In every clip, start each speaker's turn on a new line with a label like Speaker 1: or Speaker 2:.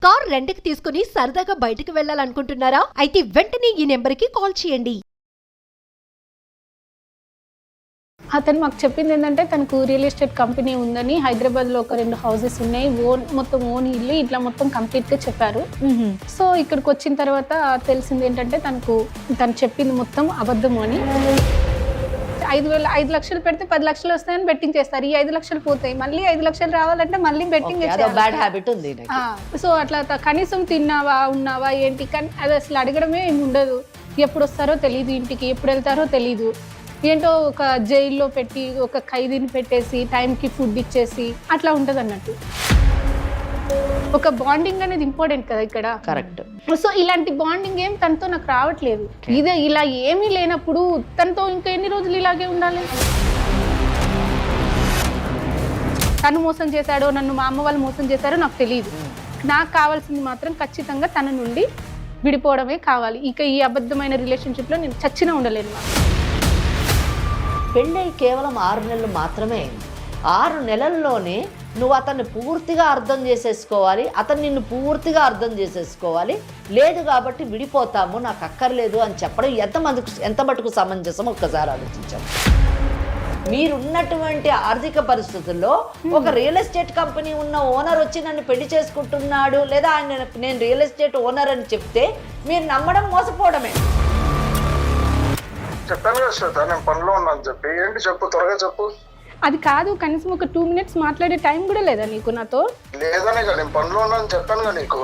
Speaker 1: Car రెంట్‌కి తీసుకుని సరదాగా బయటకు వెళ్ళాలనుకుంటున్నారా? అయితే వెంటనే ఈ నెంబర్‌కి కాల్ చేయండి.
Speaker 2: అతను మాకు చెప్పింది ఏంటంటే తనకు రియల్ ఎస్టేట్ కంపెనీ ఉందని, హైదరాబాద్లో ఒక 2 హౌసెస్ ఉన్నాయి, మొత్తం ఓన్ ఇల్లు ఇట్లా మొత్తం కంప్లీట్గా చెప్పారు. సో ఇక్కడికి వచ్చిన తర్వాత తెలిసింది ఏంటంటే తను చెప్పింది మొత్తం అబద్ధము అని. 5 లక్షలు పెడితే 10 లక్షలు వస్తాయని బెట్టింగ్ చేస్తారు. ఈ 5 లక్షలు పోతాయి, మళ్ళీ 5 లక్షలు రావాలంటే మళ్ళీ బెట్టింగ్
Speaker 3: బ్యాడ్ హ్యాబిట్ ఉంది.
Speaker 2: సో అట్లా కనీసం తిన్నావా ఉన్నావా ఏంటి, కానీ అది అసలు అడగడమే ఏమి ఉండదు. ఎప్పుడు వస్తారో తెలియదు, ఇంటికి ఎప్పుడు వెళ్తారో తెలీదు. ఏంటో ఒక జైల్లో పెట్టి ఒక ఖైదీని పెట్టేసి టైంకి ఫుడ్ ఇచ్చేసి అట్లా ఉంటుంది అన్నట్టు. ఒక బాండింగ్ అనేది ఇంపార్టెంట్ కదా ఇక్కడ.
Speaker 3: కరెక్ట్.
Speaker 2: సో ఇలాంటి బాండింగ్ ఏం తనతో నాకు రావట్లేదు. ఇదే ఇలా ఏమీ లేనప్పుడు తనతో ఇంకా ఎన్ని రోజులు ఇలాగే ఉండాలి? తను మోసం చేశాడో నన్ను మా అమ్మ వాళ్ళు మోసం చేశారో నాకు తెలియదు. నాకు కావాల్సింది మాత్రం ఖచ్చితంగా తన నుండి విడిపోవడమే కావాలి. ఇక ఈ అబద్ధమైన రిలేషన్షిప్లో నేను చచ్చినా ఉండలేను.
Speaker 3: పెళ్ళై కేవలం 6 నెలలు మాత్రమే. 6 నెలల్లోనే నువ్వు అతన్ని పూర్తిగా అర్థం చేసేసుకోవాలి, అతను నిన్ను పూర్తిగా అర్థం చేసేసుకోవాలి. లేదు కాబట్టి విడిపోతాము, నాకు అక్కర్లేదు అని చెప్పడం ఎంత మటుకు సమంజసం ఒక్కసారి ఆలోచించాము. మీరున్నటువంటి ఆర్థిక పరిస్థితుల్లో ఒక రియల్ ఎస్టేట్ కంపెనీ ఉన్న ఓనర్ వచ్చి నన్ను పెళ్లి చేసుకుంటున్నాడు, లేదా నేను రియల్ ఎస్టేట్ ఓనర్ అని చెప్తే మీరు నమ్మడం మోసపోవడమే.
Speaker 4: చెప్పాను కదా శ్వేత, నేను పనిలో ఉన్నాను చెప్పి. ఏంటి చెప్పు, త్వరగా చెప్పు.
Speaker 2: అది కాదు, కనీసం ఒక 2 మినిట్స్ మాట్లాడే టైం కూడా లేదా నీకు నాతో?
Speaker 4: లేదనే కదా, నేను పనిలో ఉన్నాను చెప్పాను కదా నీకు.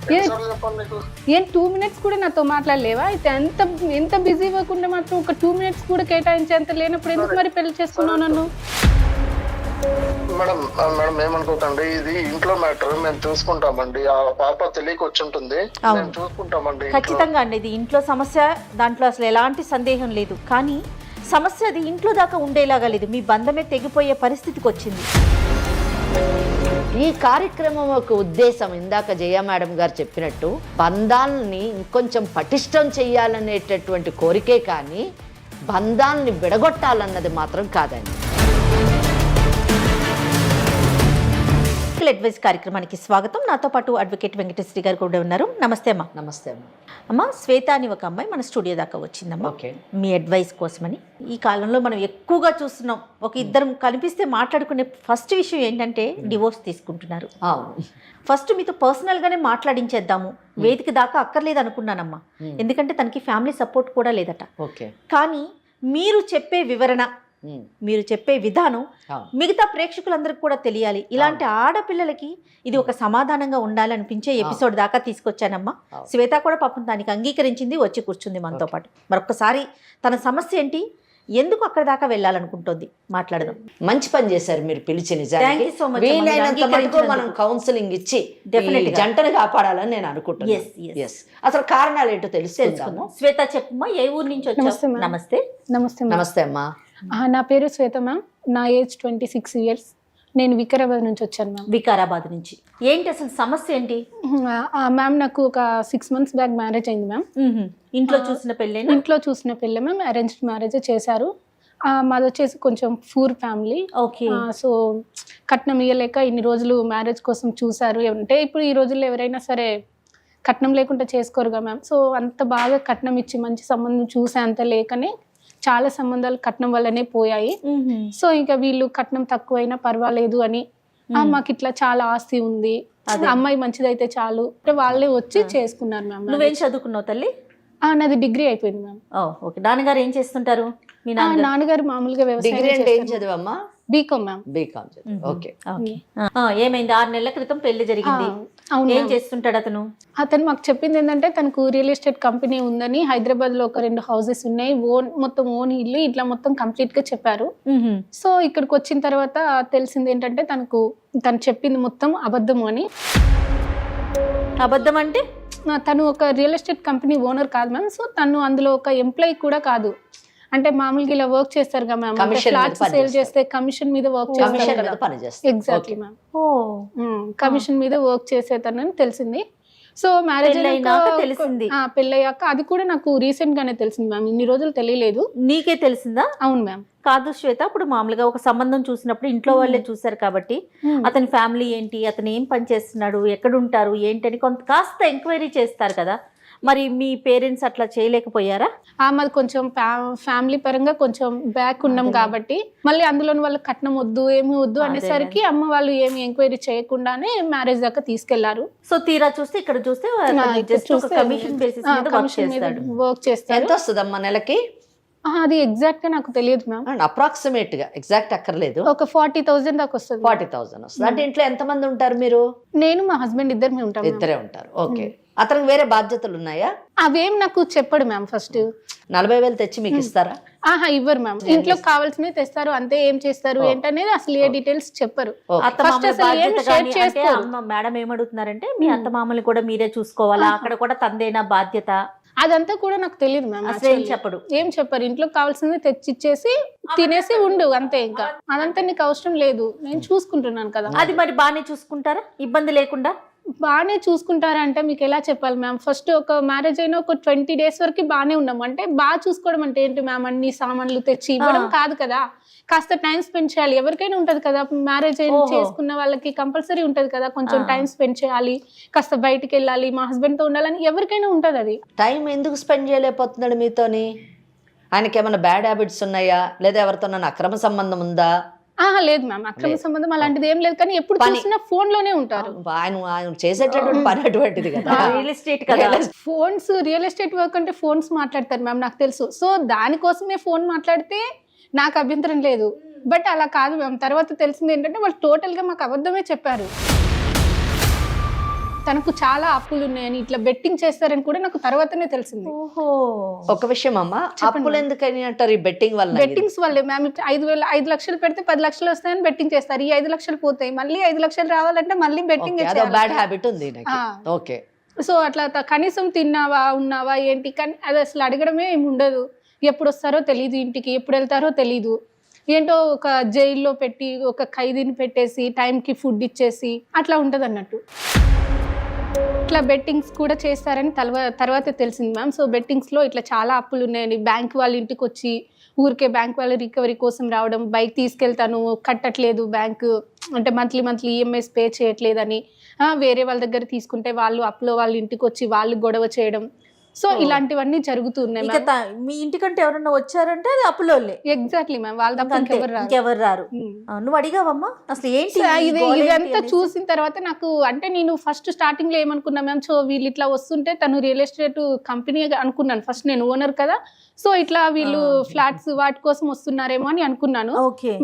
Speaker 4: చెప్పాను నీకు.
Speaker 2: ఏం 2 మినిట్స్ కూడా నాతో మాట్లాడలేవా? అయితే ఎంత బిజీ ఇవ్వకుండా మాత్రం ఒక 2 మినిట్స్ కూడా కేటాయించేంత లేనప్పుడు ఎందుకు మరి పెళ్లి చేసుకున్నావు నన్ను?
Speaker 4: మేడం ఏమనుకోకండి, ఇది ఇంట్లో మ్యాటర్, మేము చూసుకుంటామండి. ఆ పాప తెలియక వచ్చి ఉంటుంది, మేము చూసుకుంటామండి.
Speaker 5: ఖచ్చితంగా అండి, ఇది ఇంట్లో సమస్య, దాంట్లో అసలు ఎలాంటి సందేహం లేదు. కానీ సమస్య అది ఇంట్లో దాకా ఉండేలాగా లేదు, మీ బంధమే తెగిపోయే పరిస్థితికి వచ్చింది.
Speaker 3: ఈ కార్యక్రమం యొక్క ఉద్దేశం ఇందాక జయ మేడం గారు చెప్పినట్టు బంధాలని ఇంకొంచెం పటిష్టం చేయాలనేటటువంటి కోరికే కానీ బంధాలని విడగొట్టాలన్నది మాత్రం కాదండి.
Speaker 5: అడ్వైస్ కార్యక్రమానికి స్వాగతం. నాతో పాటు అడ్వకేట్ వెంకటేశ్వరి గారు కూడా ఉన్నారు. నమస్తే అమ్మా.
Speaker 3: నమస్తే అమ్మా.
Speaker 5: అమ్మ, శ్వేత అని ఒక అమ్మాయి మన స్టూడియో దాకా వచ్చిందమ్మా.
Speaker 3: ఓకే.
Speaker 5: మీ అడ్వైస్ కోసమని. ఈ కాలంలో మనం ఎక్కువగా చూస్తున్నాం, ఒక ఇద్దరం కనిపిస్తే మాట్లాడుకునే ఫస్ట్ విషయం ఏంటంటే డివోర్స్ తీసుకుంటున్నారు. ఫస్ట్ మీతో పర్సనల్గానే మాట్లాడించేద్దాము, వేదిక దాకా అక్కర్లేదు అనుకున్నానమ్మా. ఎందుకంటే తనకి ఫ్యామిలీ సపోర్ట్ కూడా లేదట.
Speaker 3: ఓకే.
Speaker 5: కానీ మీరు చెప్పే వివరణ, మీరు చెప్పే విధానం మిగతా ప్రేక్షకులందరికీ కూడా తెలియాలి. ఇలాంటి ఆడపిల్లలకి ఇది ఒక సమాధానంగా ఉండాలనిపించే ఎపిసోడ్ దాకా తీసుకొచ్చానమ్మా. శ్వేత కూడా పాపం దానికి అంగీకరించింది, వచ్చి కూర్చుంది మనతో పాటు. మరొకసారి తన సమస్య ఏంటి, ఎందుకు అక్కడ దాకా వెళ్ళాలనుకుంటుంది మాట్లాడదాం.
Speaker 3: మంచి పని చేశారు మీరు పిలిచి. నిజానికి వీలైనంత మటుకు మనం కౌన్సిలింగ్ ఇచ్చి జంటను కాపాడాలని నేను అనుకుంటున్నాను. అసలు కారణాలు ఏంటో తెలుసుకుందాము.
Speaker 5: శ్వేత చెప్పమ్మా, ఏ ఊరు నుంచి వచ్చావు? నమస్తే.
Speaker 3: నమస్తే అమ్మా.
Speaker 2: నా పేరు శ్వేత మ్యామ్, నా ఏజ్ 26 years. నేను వికారాబాద్ నుంచి వచ్చాను మ్యామ్.
Speaker 5: వికారాబాద్ నుంచి. ఏంటి అసలు సమస్య ఏంటి?
Speaker 2: మ్యామ్ నాకు ఒక 6 months బ్యాక్ మ్యారేజ్ అయింది మ్యామ్.
Speaker 5: ఇంట్లో చూసిన పెళ్ళి? ఇంట్లో చూసిన
Speaker 2: పెళ్ళి మ్యామ్. అరేంజ్డ్ మ్యారేజ్ చేశారు. మాది వచ్చేసి కొంచెం పూర్ ఫ్యామిలీ.
Speaker 5: ఓకే.
Speaker 2: సో కట్నం ఇవ్వలేక ఇన్ని రోజులు మ్యారేజ్ కోసం చూశారు. అంటే ఇప్పుడు ఈ రోజుల్లో ఎవరైనా సరే కట్నం లేకుండా చేసుకోరుగా మ్యామ్. సో అంత బాగా కట్నం ఇచ్చి మంచి సంబంధం చూసే అంత లేకనే చాలా సంబంధాలు కట్నం వల్లనే పోయాయి. సో ఇంకా వీళ్ళు కట్నం తక్కువైనా పర్వాలేదు అని, మాకు ఇట్లా చాలా ఆస్తి ఉంది, అమ్మాయి మంచిదైతే చాలు, వాళ్ళే వచ్చి చేసుకున్నారు మ్యామ్.
Speaker 5: నువ్వేం చదువుకున్నావు తల్లి?
Speaker 2: నాది డిగ్రీ అయిపోయింది మ్యామ్.
Speaker 5: ఓకే. నాన్నగారు ఏం చేస్తుంటారు? మీ
Speaker 2: నాన్నగారు మామూలుగా వ్యవసాయం.
Speaker 3: ఏం చదివమ్మా?
Speaker 2: BCom ma'am.
Speaker 3: బీకామ్. ఓకే.
Speaker 5: ఏమైంది? 6 నెలల క్రితం పెళ్లి జరిగింది. ఏం చేస్తుంటాడు అతను?
Speaker 2: అతను మాకు చెప్పింది ఏంటంటే తనకు రియల్ ఎస్టేట్ కంపెనీ ఉందని, హైదరాబాద్లో ఒక 2 హౌసెస్ ఉన్నాయి, మొత్తం ఓన్ ఇల్లు ఇట్లా మొత్తం కంప్లీట్గా చెప్పారు. సో ఇక్కడికి వచ్చిన తర్వాత తెలిసింది ఏంటంటే తను చెప్పింది మొత్తం అబద్ధము అని.
Speaker 5: అబద్ధం అంటే?
Speaker 2: తను ఒక రియల్ ఎస్టేట్ కంపెనీ ఓనర్ కాదు మ్యామ్. సో తను అందులో ఒక ఎంప్లాయీ కూడా కాదు. అంటే మామూలుగా ఇలా వర్క్ చేస్తారు కదా మ్యామ్, ఫ్లాట్స్ సేల్ చేస్తే కమిషన్ మీద వర్క్ చేస్తారు. Exactly ma'am. కమిషన్ మీద వర్క్ చేసేతనని తెలిసింది. సో మ్యారేజ్
Speaker 5: పెళ్ళైనాక తెలిసింది.
Speaker 2: పెళ్ళయ్యాక అది కూడా నాకు రీసెంట్ గానే తెలిసింది మ్యామ్, ఇన్ని రోజులు తెలియలేదు.
Speaker 5: నీకే తెలిసిందా?
Speaker 2: అవును మ్యామ్.
Speaker 5: కాదు శ్వేత, ఇప్పుడు మామూలుగా ఒక సంబంధం చూసినప్పుడు ఇంట్లో వాళ్ళే చూసారు కాబట్టి అతని ఫ్యామిలీ ఏంటి, అతను ఏం పని చేస్తున్నాడు, ఎక్కడుంటారు ఏంటని కొంత కాస్త ఎంక్వైరీ చేస్తారు కదా. మరి మీ పేరెంట్స్ అట్లా చేయలేకపోయారా?
Speaker 2: మాది కొంచెం ఫ్యామిలీ పరంగా కొంచెం బ్యాక్ ఉన్నాం కాబట్టి మళ్ళీ అందులోని వాళ్ళు కట్నం వద్దు ఏమి వద్దు అనేసరికి అమ్మ వాళ్ళు ఏమి ఎంక్వైరీ చేయకుండానే మ్యారేజ్ దాకా తీసుకెళ్లారు.
Speaker 5: సో తీరా చూస్తే ఇక్కడ చూస్తే కమిషన్ బేసిస్ మీద
Speaker 2: కమిషన్ మీద వర్క్ చేస్తారు.
Speaker 3: ఎంత వస్తుందమ్మా నెలకి?
Speaker 2: అది ఎగ్జాక్ట్ గా నాకు తెలియదు మ్యామ్.
Speaker 3: అప్రాక్సిమేట్ గా, ఎగ్జాక్ట్ అక్కర్లేదు,
Speaker 2: ఒక 40,000 దాకా వస్తుంది.
Speaker 3: 40,000 వస్తుంది. అంటే ఇంట్లో ఎంత మంది ఉంటారు మీరు?
Speaker 2: నేను మా హస్బెండ్ ఇద్దరు ఉంటాం.
Speaker 3: ఇద్దరే ఉంటారు. ఓకే. అతనికి వేరే బాధ్యతలు ఉన్నాయా?
Speaker 2: అవేం నాకు చెప్పడు మ్యామ్. ఫస్ట్
Speaker 3: 40,000 తెచ్చి మీకు ఇస్తారా?
Speaker 2: ఇవ్వరు మ్యామ్. ఇంట్లో కావాల్సినవి తెస్తారు అంతే, ఏం చేస్తారు ఏంటనేది అసలు ఏ డీటెయిల్స్ చెప్పరు.
Speaker 5: మేడం ఏమడుగుతున్నారంటే మీ అత్త మామల్ని కూడా మీరే చూసుకోవాలా, అక్కడ కూడా తందేనా బాధ్యత?
Speaker 2: అదంతా కూడా నాకు తెలియదు మ్యామ్.
Speaker 5: ఏం చెప్పడు,
Speaker 2: ఏం చెప్పరు. ఇంట్లో కావాల్సింది తెచ్చిచ్చేసి తినేసి ఉండు అంతే. ఇంకా అదంతా నీకు అవసరం లేదు, నేను చూసుకుంటున్నాను కదా.
Speaker 5: అది మరి బాగానే చూసుకుంటారా ఇబ్బంది లేకుండా?
Speaker 2: బాగానే చూసుకుంటారా అంటే మీకు ఎలా చెప్పాలి మ్యామ్. ఫస్ట్ ఒక మ్యారేజ్ అయినా ఒక 20 days వరకు బాగానే ఉన్నాం. అంటే బాగా చూసుకోవడం అంటే ఏంటి మ్యామ్, అన్ని సామాన్లు తెచ్చి ఇవ్వడం కాదు కదా, కాస్త టైం స్పెండ్ చేయాలి. ఎవరికైనా ఉంటది కదా, మ్యారేజ్ చేసుకున్న వాళ్ళకి కంపల్సరీ ఉంటది కదా, కొంచెం టైం స్పెండ్ చేయాలి, కాస్త బయటికి వెళ్ళాలి, మా హస్బెండ్ తో ఉండాలని ఎవరికైనా ఉంటది. అది
Speaker 3: టైం ఎందుకు స్పెండ్ చేయలేకపోతున్నాడు మీతోని? ఆయనకి ఏమైనా బ్యాడ్ హ్యాబిట్స్ ఉన్నాయా, లేదా ఎవరితో అక్రమ సంబంధం ఉందా?
Speaker 2: లేదు మ్యామ్, అక్రమ సంబంధం అలాంటిది ఏం లేదు. కానీ ఎప్పుడు చూసినా ఫోన్ లోనే ఉంటారు.
Speaker 3: ఆయన చేసేటటువంటి పని అటువంటిది కదా,
Speaker 5: రియల్ ఎస్టేట్ కదా.
Speaker 2: ఫోన్స్, రియల్ ఎస్టేట్ వర్క్ అంటే ఫోన్స్ మాట్లాడతారు మ్యామ్, నాకు తెలుసు. సో దానికోసమే ఫోన్ మాట్లాడితే నాకు అభ్యంతరం లేదు. బట్ అలా కాదు మ్యామ్. తర్వాత తెలిసింది ఏంటంటే వాళ్ళు టోటల్ గా మాకు అబద్ధమే చెప్పారు. తనకు చాలా అప్పులు ఉన్నాయని, ఇట్లా బెట్టింగ్ చేస్తారని కూడా నాకు తర్వాతనే తెలిసింది.
Speaker 5: ఓహో,
Speaker 3: ఒక విషయం అమ్మా, అప్పులు ఎందుకని అంటారు? ఈ బెట్టింగ్ వల్ల?
Speaker 2: బెట్టింగ్స్ వల్లే మ్యామ్. 5 లక్షలు పెడితే 10 లక్షలు వస్తాయని బెట్టింగ్ చేస్తారు. ఈ 5 లక్షలు పోతాయి, మళ్ళీ 5 లక్షలు రావాలంటే మళ్ళీ బెట్టింగ్.
Speaker 3: బ్యాడ్ హ్యాబిట్ ఉంది. ఓకే.
Speaker 2: సో అట్లా కనీసం తిన్నావా ఉన్నావా ఏంటి, కానీ అది అసలు అడగడమే ఏమి ఉండదు. ఎప్పుడు వస్తారో తెలీదు, ఇంటికి ఎప్పుడు వెళ్తారో తెలీదు. ఏంటో ఒక జైల్లో పెట్టి ఒక ఖైదీని పెట్టేసి టైంకి ఫుడ్ ఇచ్చేసి అట్లా ఉంటది అన్నట్టు. ఇట్లా బెట్టింగ్స్ కూడా చేస్తారని తర్వాత తెలిసింది మ్యామ్. సో బెట్టింగ్స్లో ఇట్లా చాలా అప్పులు ఉన్నాయని, బ్యాంక్ వాళ్ళ ఇంటికి వచ్చి ఊరికే బ్యాంక్ వాళ్ళ రికవరీ కోసం రావడం, బైక్ తీసుకెళ్తాను కట్టట్లేదు బ్యాంకు అంటే మంత్లీ ఈఎంఐస్ పే చేయట్లేదని, వేరే వాళ్ళ దగ్గర తీసుకుంటే వాళ్ళు అప్పులో వాళ్ళ ఇంటికి వచ్చి వాళ్ళు గొడవ చేయడం. సో ఇలాంటివన్నీ జరుగుతున్నాయి.
Speaker 5: మీ ఇంటికంటే ఎవరన్నా వచ్చారంటే అది అప్పులోళ్ళే.
Speaker 2: ఎగ్జాక్ట్లీ మ్యామ్, వాళ్ళ తప్ప
Speaker 5: ఇంకెవరు రారు. నువ్వు అడిగావమ్మా అసలు ఏంటి
Speaker 2: ఇదంతా చూసిన తర్వాత నాకు, అంటే నేను ఫస్ట్ స్టార్టింగ్ లో ఏమనుకున్నా మ్యామ్, సో వీళ్ళు ఇట్లా వస్తుంటే తను రియల్ ఎస్టేట్ కంపెనీ అనుకున్నాను ఫస్ట్, నేను ఓనర్ కదా, సో ఇట్లా వీళ్ళు ఫ్లాట్స్ వాటి కోసం వస్తున్నారేమో అని అనుకున్నాను.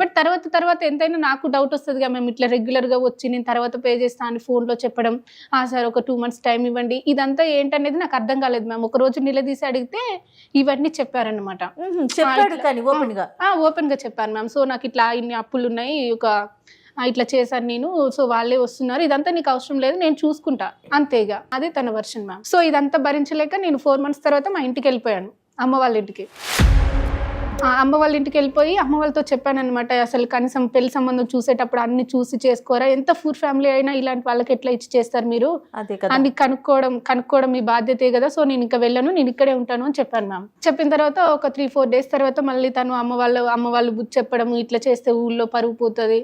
Speaker 2: బట్ తర్వాత ఎంతైనా నాకు డౌట్ వస్తుంది కదా మేము ఇట్లా రెగ్యులర్ గా వచ్చి నేను తర్వాత పే చేస్తాను అని ఫోన్ లో చెప్పడం, సార్ ఒక 2 months టైం ఇవ్వండి, ఇదంతా ఏంటనేది నాకు అర్థం కాలేదు మ్యామ్. ఒక రోజు నిలదీసి అడిగితే ఇవన్నీ చెప్పారనమాట. ఓపెన్ గా చెప్పాను మ్యామ్. సో నాకు ఇట్లా ఇన్ని అప్పులు ఉన్నాయి, ఇట్లా చేశాను నేను, సో వాళ్ళే వస్తున్నారు, ఇదంతా నీకు అవసరం లేదు, నేను చూసుకుంటా అంతేగా. అదే తన వర్షన్ మ్యామ్. సో ఇదంతా భరించలేక నేను 4 months తర్వాత మా ఇంటికి వెళ్ళిపోయాను, అమ్మ వాళ్ళ ఇంటికి. అమ్మ వాళ్ళ ఇంటికి వెళ్ళిపోయి అమ్మ వాళ్ళతో చెప్పాను అనమాట, అసలు కనీసం పెళ్లి సంబంధం చూసేటప్పుడు అన్ని చూసి చేసుకోరా, ఎంత పూర్ ఫ్యామిలీ అయినా ఇలాంటి వాళ్ళకి ఎట్లా ఇచ్చి చేస్తారు మీరు, అన్ని కనుక్కోవడం మీ బాధ్యతే కదా, సో నేను ఇంకా వెళ్ళను, నేను ఇక్కడే ఉంటాను అని చెప్పాను మ్యామ్. చెప్పిన తర్వాత ఒక 3-4 days తర్వాత మళ్ళీ తను అమ్మ వాళ్ళు బుద్ధి చెప్పడం, ఇట్లా చేస్తే ఊళ్ళో పరుగు పోతుంది,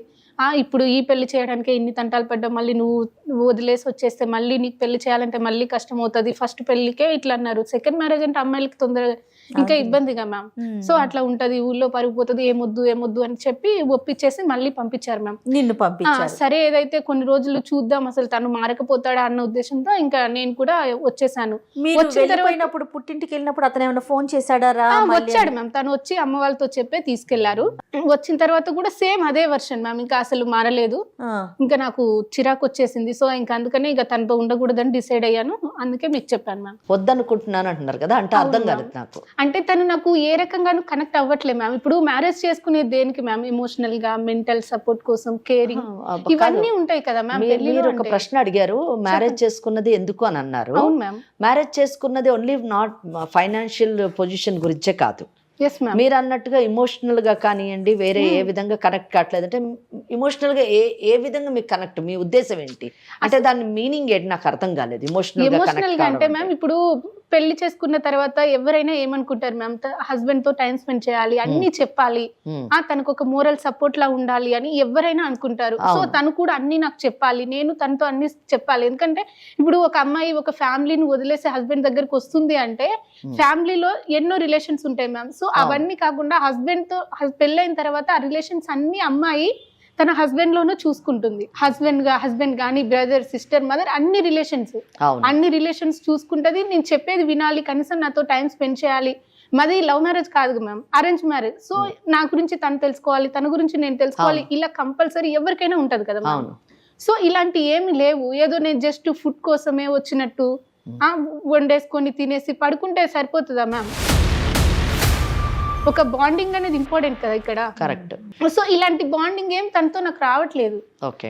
Speaker 2: ఇప్పుడు ఈ పెళ్లి చేయడానికి ఇన్ని తంటాలు పడ్డావు, మళ్ళీ నువ్వు వదిలేసి వచ్చేస్తే మళ్ళీ నీకు పెళ్లి చేయాలంటే మళ్ళీ కష్టం అవుతుంది, ఫస్ట్ పెళ్లికే ఇట్లా అన్నారు, సెకండ్ మ్యారేజ్ అంటే అమ్మాయిలకి తొందరగా ఇంకా ఇబ్బందిగా మ్యామ్. సో అట్లా ఉంటది, ఊళ్ళో పరుగుపోతుంది, ఏమొద్దు అని చెప్పి ఒప్పించేసి మళ్ళీ పంపించారు మ్యామ్.
Speaker 5: నిన్ను పంపించారు.
Speaker 2: సరే ఏదైతే కొన్ని రోజులు చూద్దాం అసలు తను మారకపోతాడా అన్న ఉద్దేశంతో ఇంకా నేను కూడా వచ్చేసాను.
Speaker 5: వచ్చినప్పుడు పుట్టింటికి వెళ్ళినప్పుడు అతను ఏమైనా ఫోన్ చేశాడా?
Speaker 2: వచ్చాడు మ్యామ్, తను వచ్చి అమ్మ వాళ్ళతో చెప్పే తీసుకెళ్లారు. వచ్చిన తర్వాత కూడా సేమ్ అదే వర్షన్ మ్యామ్, ఇంకా అసలు మారలేదు. ఇంకా నాకు చిరాకు వచ్చేసింది, సో ఇంకా అందుకనే ఇక తనతో ఉండకూడదని డిసైడ్ అయ్యాను, అందుకే మీకు చెప్పాను మ్యామ్.
Speaker 3: వద్దనుకుంటున్నాను అంటున్నారు కదా, అంటే అర్థం కాదు నాకు.
Speaker 2: అంటే తను నాకు ఏ రకంగానూ కనెక్ట్ అవ్వట్లేదు మ్యామ్. ఇప్పుడు మ్యారేజ్ చేసుకునే దేనికి మ్యామ్, ఎమోషనల్ గా మెంటల్ సపోర్ట్ కోసం, కేరింగ్ ఇవన్నీ ఉంటాయి కదా మ్యామ్.
Speaker 3: మీరు ఒక ప్రశ్న అడిగారు, మ్యారేజ్ చేసుకున్నది ఎందుకు అని అన్నారు. మ్యారేజ్ చేసుకున్నది ఓన్లీ నాట్ ఫైనాన్షియల్ పొజిషన్ గురించే కాదు,
Speaker 2: ఎస్ మ్యామ్.
Speaker 3: మీరు అన్నట్టుగా ఎమోషనల్ గా కానివ్వండి, వేరే ఏ విధంగా కనెక్ట్ కావట్లేదు అంటే ఎమోషనల్ గా ఏ విధంగా మీకు కనెక్ట్, మీ ఉద్దేశం ఏంటి అంటే దాని మీనింగ్ ఏంటి నాకు అర్థం కాలేదు. ఎమోషనల్
Speaker 2: గా అంటే మ్యామ్ ఇప్పుడు పెళ్లి చేసుకున్న తర్వాత ఎవరైనా ఏమనుకుంటారు మ్యామ్, హస్బెండ్ తో టైం స్పెండ్ చేయాలి, అన్ని చెప్పాలి, తనకు ఒక మోరల్ సపోర్ట్ లా ఉండాలి అని ఎవరైనా అనుకుంటారు. సో తను కూడా అన్ని నాకు చెప్పాలి, నేను తనతో అన్ని చెప్పాలి. ఎందుకంటే ఇప్పుడు ఒక అమ్మాయి ఒక ఫ్యామిలీని వదిలేసి హస్బెండ్ దగ్గరకు వస్తుంది అంటే ఫ్యామిలీలో ఎన్నో రిలేషన్స్ ఉంటాయి మ్యామ్. సో అవన్నీ కాకుండా హస్బెండ్ తో పెళ్ళైన తర్వాత ఆ రిలేషన్స్ అన్ని అమ్మాయి తన హస్బెండ్ లోనూ చూసుకుంటుంది. హస్బెండ్ గానీ బ్రదర్, సిస్టర్, మదర్, అన్ని రిలేషన్స్ చూసుకుంటది. నేను చెప్పేది వినాలి, కనీసం నాతో టైం స్పెండ్ చేయాలి. మాది లవ్ మ్యారేజ్ కాదు మ్యామ్, అరేంజ్ మ్యారేజ్. సో నా గురించి తను తెలుసుకోవాలి, తన గురించి నేను తెలుసుకోవాలి, ఇలా కంపల్సరీ ఎవరికైనా ఉంటది కదా మ్యామ్. సో ఇలాంటి ఏమి లేవు. ఏదో నేను జస్ట్ ఫుడ్ కోసమే వచ్చినట్టు వండేసుకొని తినేసి పడుకుంటే సరిపోతుందా మ్యామ్? ఒక బాండింగ్ అనేది ఇంపార్టెంట్ కదా ఇక్కడ.
Speaker 3: కరెక్ట్.
Speaker 2: సో ఇలాంటి బాండింగ్ ఏం తనతో నాకు రావట్లేదు.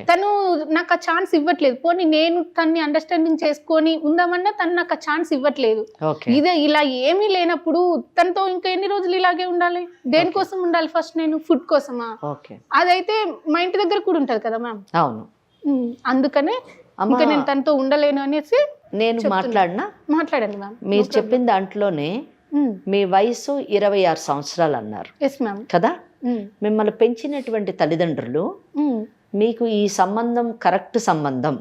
Speaker 2: తను నాకు ఆ ఛాన్స్ ఇవ్వట్లేదు. పోనీ నేను తన్ని అండర్స్టాండింగ్ చేసుకొని ఉందామన్నా తను నాకు ఆ ఛాన్స్ ఇవ్వట్లేదు. ఇదే ఇలా ఏమీ లేనప్పుడు తనతో ఇంకా ఎన్ని రోజులు ఇలాగే ఉండాలి? దేనికోసం ఉండాలి? ఫస్ట్ నేను ఫుడ్ కోసమా? అదైతే మా ఇంటి దగ్గర కూడా ఉంటది కదా మ్యామ్.
Speaker 3: అవును.
Speaker 2: అందుకనే ఇంకా నేను తనతో ఉండలేను అనేసి
Speaker 3: నేను
Speaker 2: మాట్లాడాను మ్యామ్.
Speaker 3: మీరు చెప్పిన దాంట్లోనే మీ వయసు 26 సంవత్సరాలు అన్నారు కదా. మిమ్మల్ని పెంచినటువంటి తల్లిదండ్రులు మీకు ఈ సంబంధం కరెక్ట్ సంబంధం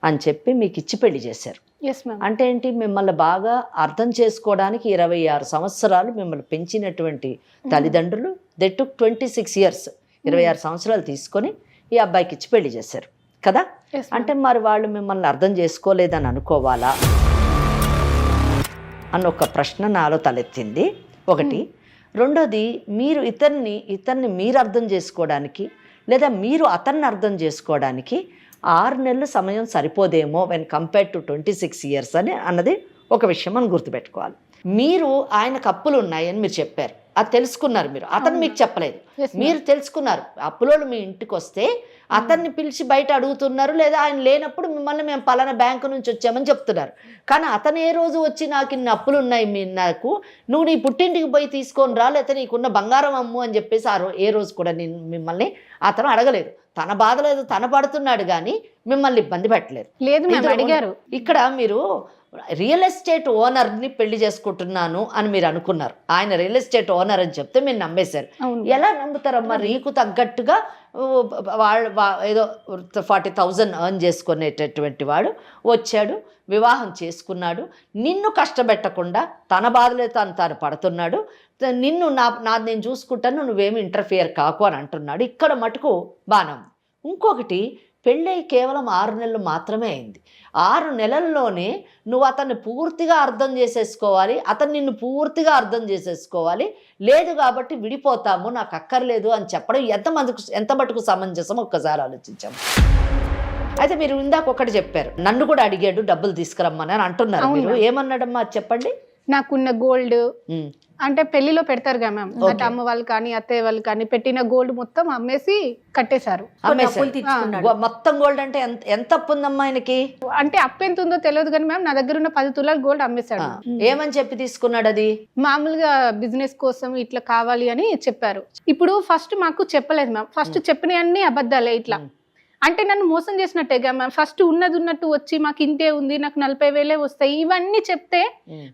Speaker 3: అని చెప్పి మీకు ఇచ్చి పెళ్లి చేశారు. అంటే ఏంటి, మిమ్మల్ని బాగా అర్థం చేసుకోవడానికి 26 సంవత్సరాలు మిమ్మల్ని పెంచినటువంటి తల్లిదండ్రులు దే టుక్ 26 years 26 సంవత్సరాలు తీసుకొని ఈ అబ్బాయికి ఇచ్చి పెళ్లి చేశారు కదా. అంటే మరి వాళ్ళు మిమ్మల్ని అర్థం చేసుకోలేదని అనుకోవాలా అన్న ఒక ప్రశ్న నాలో తలెత్తింది ఒకటి. రెండోది, మీరు ఇతన్ని మీరు అర్థం చేసుకోవడానికి లేదా మీరు అతన్ని అర్థం చేసుకోవడానికి 6 నెలలు సమయం సరిపోదేమో వెన్ కంపేర్డ్ టు 26 years అని అన్నది ఒక విషయం మనం గుర్తుపెట్టుకోవాలి. మీరు ఆయనకు అప్పులు ఉన్నాయని మీరు చెప్పారు, అది తెలుసుకున్నారు మీరు, అతను మీకు చెప్పలేదు, మీరు తెలుసుకున్నారు. అప్పులోళ్ళు మీ ఇంటికి వస్తే అతన్ని పిలిచి బయట అడుగుతున్నారు, లేదా ఆయన లేనప్పుడు మిమ్మల్ని మేము పలానా బ్యాంకు నుంచి వచ్చామని చెప్తున్నారు. కానీ అతను ఏ రోజు వచ్చి నాకు ఇన్ని అప్పులు ఉన్నాయి నాకు, నువ్వు నీ పుట్టింటికి పోయి తీసుకొని రా, లేకపోతే నీకున్న బంగారం అమ్ము అని చెప్పేసి ఏ రోజు కూడా నేను మిమ్మల్ని అతను అడగలేదు. తన బాధ లేదు, తన పడుతున్నాడు కానీ మిమ్మల్ని ఇబ్బంది పెట్టలేదు.
Speaker 2: అడిగారు.
Speaker 3: ఇక్కడ మీరు రియల్ ఎస్టేట్ ఓనర్ని పెళ్లి చేసుకుంటున్నాను అని మీరు అనుకున్నారు. ఆయన రియల్ ఎస్టేట్ ఓనర్ అని చెప్తే మీరు నమ్మేశారు. ఎలా నమ్ముతారమ్మా? రీకు తగ్గట్టుగా ఏదో 40,000 ఎర్న్ చేసుకునేటటువంటి వాడు వచ్చాడు, వివాహం చేసుకున్నాడు, నిన్ను కష్టపెట్టకుండా తన బాధలే తాను పడుతున్నాడు, నిన్ను నేను చూసుకుంటాను, నువ్వేమి ఇంటర్ఫియర్ కాకు అని అంటున్నాడు. ఇక్కడ మటుకు బాణం. ఇంకొకటి, పెళ్ళై కేవలం 6 నెలలు మాత్రమే అయింది. 6 నెలల్లోనే నువ్వు అతన్ని పూర్తిగా అర్థం చేసేసుకోవాలి, అతను నిన్ను పూర్తిగా అర్థం చేసేసుకోవాలి, లేదు కాబట్టి విడిపోతాము, నాకు అక్కర్లేదు అని చెప్పడం ఎంత మటుకు సమంజసం ఒక్కసారి ఆలోచించాము. అయితే మీరు ఇందాక ఒకటి చెప్పారు, నన్ను కూడా అడిగాడు డబ్బులు తీసుకురమ్మని అని అంటున్నారు. మీరు ఏమన్నాడమ్మా చెప్పండి.
Speaker 2: నాకున్న గోల్డ్ అంటే పెళ్లిలో పెడతారు కదా మ్యామ్, అంటే అమ్మ వాళ్ళు కానీ అత్తయ్య వాళ్ళు కానీ పెట్టిన గోల్డ్ మొత్తం అమ్మేసి కట్టేశారు.
Speaker 3: మొత్తం గోల్డ్ అంటే ఎంత అప్పు ఉందమ్మా ఆయనకి?
Speaker 2: అంటే అప్పు ఎంత ఉందో తెలియదు కానీ మ్యామ్, నా దగ్గర ఉన్న 10 తులాలు గోల్డ్ అమ్మేశాడు.
Speaker 3: ఏమని చెప్పి తీసుకున్నాడు? అది
Speaker 2: మామూలుగా బిజినెస్ కోసం ఇట్లా కావాలి అని చెప్పారు. ఇప్పుడు ఫస్ట్ మాకు చెప్పలేదు మ్యామ్, ఫస్ట్ చెప్పిన అన్ని అబద్ధాలే. ఇట్లా అంటే నన్ను మోసం చేసినట్టేగా మ్యామ్. ఫస్ట్ ఉన్నట్టు వచ్చి మాకు ఇంతే ఉంది, నాకు 40,000 వస్తాయి, ఇవన్నీ చెప్తే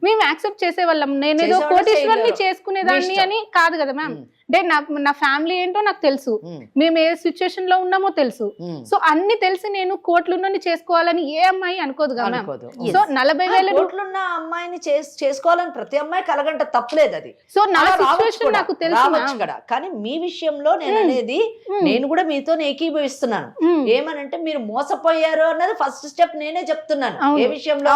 Speaker 2: మేము యాక్సెప్ట్ చేసేవాళ్ళం. నేనేదో కోటీశ్వరిని చేసుకునేదాన్ని అని కాదు కదా మ్యామ్. అంటే నా ఫ్యామిలీ ఏంటో నాకు తెలుసు, మేము ఏ సిచ్యువేషన్ లో ఉన్నామో తెలుసు. సో అన్ని తెలిసి నేను కోట్లున్న చేసుకోవాలని ఏ అమ్మాయి అనుకోదు కదా మ్యామ్. సో 40,000
Speaker 3: కోట్లున్న అమ్మాయిని చేసుకోవాలని ప్రతి అమ్మాయి కలగంట తప్పలేదు. అది
Speaker 2: సో నా సిచ్యువేషన్ నాకు తెలుసు
Speaker 3: కదా. కానీ మీ విషయంలో నేను అనేది, నేను కూడా మీతో ఏకీభవిస్తున్నాను. ఏమనంటే మీరు మోసపోయారు అన్నది ఫస్ట్ స్టెప్ నేనే చెప్తున్నాను. ఏ విషయంలో?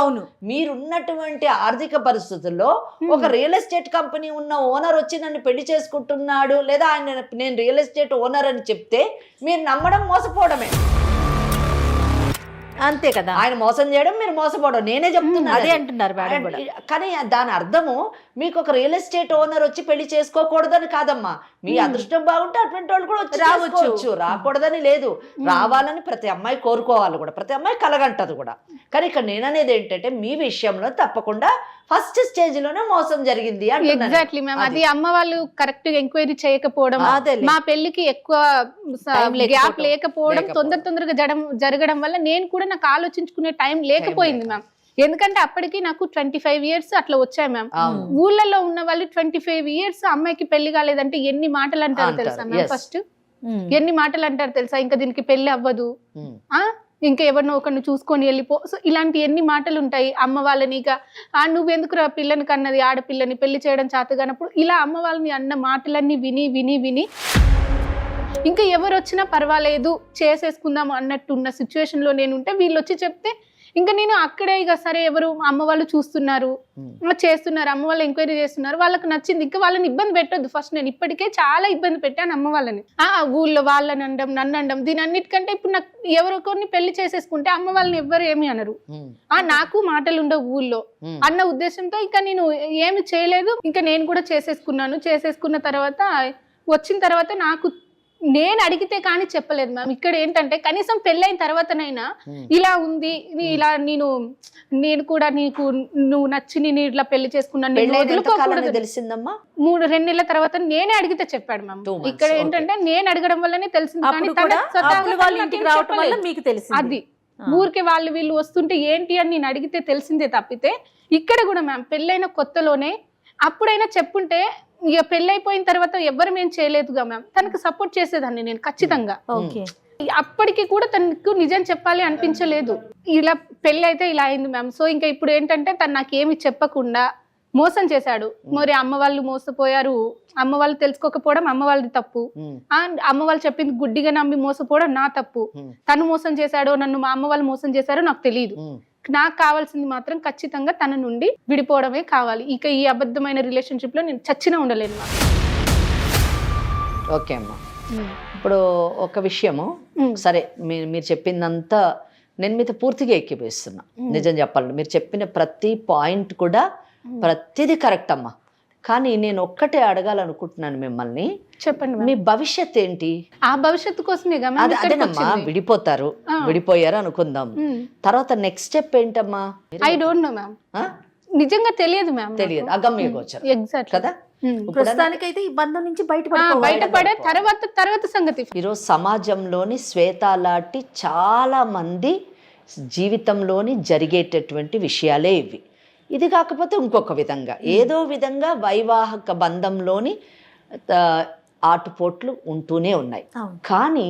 Speaker 3: మీరున్నటువంటి ఆర్థిక పరిస్థితుల్లో ఒక రియల్ ఎస్టేట్ కంపెనీ ఉన్న ఓనర్ వచ్చి నన్ను పెళ్లి చేసుకుంటున్నాడు, లేదా ఆయన నేను రియల్ ఎస్టేట్ ఓనర్ అని చెప్తే మీరు నమ్మడం మోసపోవడమే.
Speaker 5: అంతే కదా.
Speaker 3: ఆయన మోసం చేయడం, మీరు మోసపోవడం, నేనే చెప్తున్నా.
Speaker 5: అదే అంటున్నారు మేడం కూడా.
Speaker 3: కానీ దాని అర్థము మీకు ఒక రియల్ ఎస్టేట్ ఓనర్ వచ్చి పెళ్లి చేసుకోకూడదని కాదమ్మా. మీ అదృష్టం బాగుంటే అటువంటి వాళ్ళు కూడా వచ్చి రావచ్చు, రాకూడదని లేదు. రావాలని ప్రతి అమ్మాయి కోరుకోవాలి కూడా, ప్రతి అమ్మాయి కలగంటది కూడా. కానీ ఇక్కడ నేననేది ఏంటంటే, మీ విషయంలో తప్పకుండా ఫస్ట్ స్టేజ్ లోనే మోసం జరిగింది అంటున్నాను.
Speaker 2: Exactly ma'am. అది అమ్మ వాళ్ళు కరెక్ట్ గా ఎంక్వైరీ చేయకపోవడం,
Speaker 5: అదేలే.
Speaker 2: మా పెళ్లికి ఎక్కువ గ్యాప్ లేకపోవడం, తొందరగా జరగడం వల్ల నేను కూడా నాకు ఆలోచించుకునే టైం లేకపోయింది మ్యామ్. ఎందుకంటే అప్పటికి నాకు 25 years అట్లా వచ్చాయి మ్యామ్. ఊళ్ళలో ఉన్న వాళ్ళు 25 years అమ్మాయికి పెళ్లి కాలేదంటే ఎన్ని మాటలు అంటారు తెలుసా మ్యామ్? ఫస్ట్ ఎన్ని మాటలు అంటారు తెలుసా? ఇంకా దీనికి పెళ్లి అవ్వదు, ఇంకా ఎవరినో ఒకరిని చూసుకొని వెళ్ళిపో. సో ఇలాంటి ఎన్ని మాటలు ఉంటాయి అమ్మ వాళ్ళని. ఇక నువ్వెందుకు రా పిల్లని కన్నది, ఆడపిల్లని పెళ్లి చేయడం చేతగానప్పుడు ఇలా అమ్మ వాళ్ళని అన్న మాటలన్నీ విని విని విని ఇంకా ఎవరు వచ్చినా పర్వాలేదు చేసేసుకుందాం అన్నట్టున్న సిచ్యువేషన్ లో నేను ఉంటే వీళ్ళు వచ్చి చెప్తే ఇంకా నేను అక్కడే ఇక సరే ఎవరు అమ్మ వాళ్ళు చూస్తున్నారు, చేస్తున్నారు, అమ్మ వాళ్ళు ఎంక్వైరీ చేస్తున్నారు, వాళ్ళకి నచ్చింది, ఇంకా వాళ్ళని ఇబ్బంది పెట్టొద్దు. ఫస్ట్ నేను ఇప్పటికే చాలా ఇబ్బంది పెట్టాను అమ్మ వాళ్ళని. ఊళ్ళో వాళ్ళని అనడం, నన్ను అనడం, దీని అన్నిటికంటే ఇప్పుడు నాకు ఎవరికొన్ని పెళ్లి చేసేసుకుంటే అమ్మ వాళ్ళని ఎవ్వరు ఏమి అనరు, నాకు మాటలు ఉండవు ఊళ్ళో అన్న ఉద్దేశంతో ఇంకా నేను ఏమి చేయలేదు. ఇంకా నేను కూడా చేసేసుకున్నాను. చేసేసుకున్న తర్వాత వచ్చిన తర్వాత నాకు నేను అడిగితే కానీ చెప్పలేదు మ్యామ్. ఇక్కడ ఏంటంటే కనీసం పెళ్ళైన తర్వాతనైనా ఇలా ఉంది, ఇలా నేను కూడా నీకు నువ్వు నచ్చి నేను ఇట్లా పెళ్లి చేసుకున్నాను
Speaker 3: తెలిసిందమ్మా.
Speaker 2: 2 నెలల తర్వాత నేనే అడిగితే చెప్పాడు మ్యామ్. ఇక్కడ ఏంటంటే నేను అడగడం వల్లనే తెలిసింది, కానీ అది ఊరికే వాళ్ళు వీళ్ళు వస్తుంటే ఏంటి అని నేను అడిగితే తెలిసిందే తప్పితే. ఇక్కడ కూడా మ్యామ్ పెళ్ళైన కొత్తలోనే అప్పుడైనా చెప్పుంటే ఇక పెళ్ళైపోయిన తర్వాత ఎవ్వరు మేము చేయలేదుగా మ్యామ్, తనకు సపోర్ట్ చేసేదాన్ని నేను ఖచ్చితంగా. అప్పటికి కూడా తనకు నిజం చెప్పాలి అనిపించలేదు. ఇలా పెళ్ళి అయితే ఇలా అయింది మ్యామ్. సో ఇంకా ఇప్పుడు ఏంటంటే తను నాకేమి చెప్పకుండా మోసం చేశాడు. మరి అమ్మ వాళ్ళు మోసపోయారు, అమ్మ వాళ్ళు తెలుసుకోకపోవడం అమ్మ వాళ్ళది తప్పు, అమ్మ వాళ్ళు చెప్పింది గుడ్డిగా నమ్మి మోసపోవడం నా తప్పు. తను మోసం చేశాడో నన్ను మా అమ్మ వాళ్ళు మోసం చేశారో నాకు తెలియదు. నాకు కావాల్సింది మాత్రం ఖచ్చితంగా తన నుండి విడిపోవడమే కావాలి. ఇక ఈ అబద్ధమైన రిలేషన్షిప్ లో నేను చచ్చినా ఉండలేను.
Speaker 3: ఓకే అమ్మా, ఇప్పుడు ఒక విషయము సరే, మీరు చెప్పిందంతా నేను మీతో పూర్తిగా ఎక్కిపోయిస్తున్నా. నిజం చెప్పాలంటే మీరు చెప్పిన ప్రతి పాయింట్ కూడా ప్రతిదీ కరెక్ట్ అమ్మా. కానీ నేను ఒక్కటే అడగాలనుకుంటున్నాను మిమ్మల్ని,
Speaker 2: చెప్పండి
Speaker 3: మీ భవిష్యత్ ఏంటి?
Speaker 2: ఆ భవిష్యత్తు కోసమే
Speaker 3: అదేనమ్మా, విడిపోయారు అనుకుందాం, తర్వాత నెక్స్ట్ స్టెప్ ఏంటమ్మా?
Speaker 2: ఐ డోంట్ నో మ్యామ్, నిజంగా తెలియదు మ్యామ్,
Speaker 3: తెలియదు, అగమ్య గోచరం.
Speaker 2: ఎగ్జాక్ట్
Speaker 3: కదా.
Speaker 5: ప్రస్తుతానికైతే ఈ బంధం నుంచి
Speaker 2: బయటపడే తర్వాత సంగతి.
Speaker 3: ఈరోజు సమాజంలోని శ్వేత లాంటి చాలా మంది జీవితంలోని జరిగేటటువంటి విషయాలే ఇవి. ఇది కాకపోతే ఇంకొక విధంగా ఏదో విధంగా వైవాహిక బంధంలోని ఆటుపోట్లు ఉంటూనే ఉన్నాయి. కానీ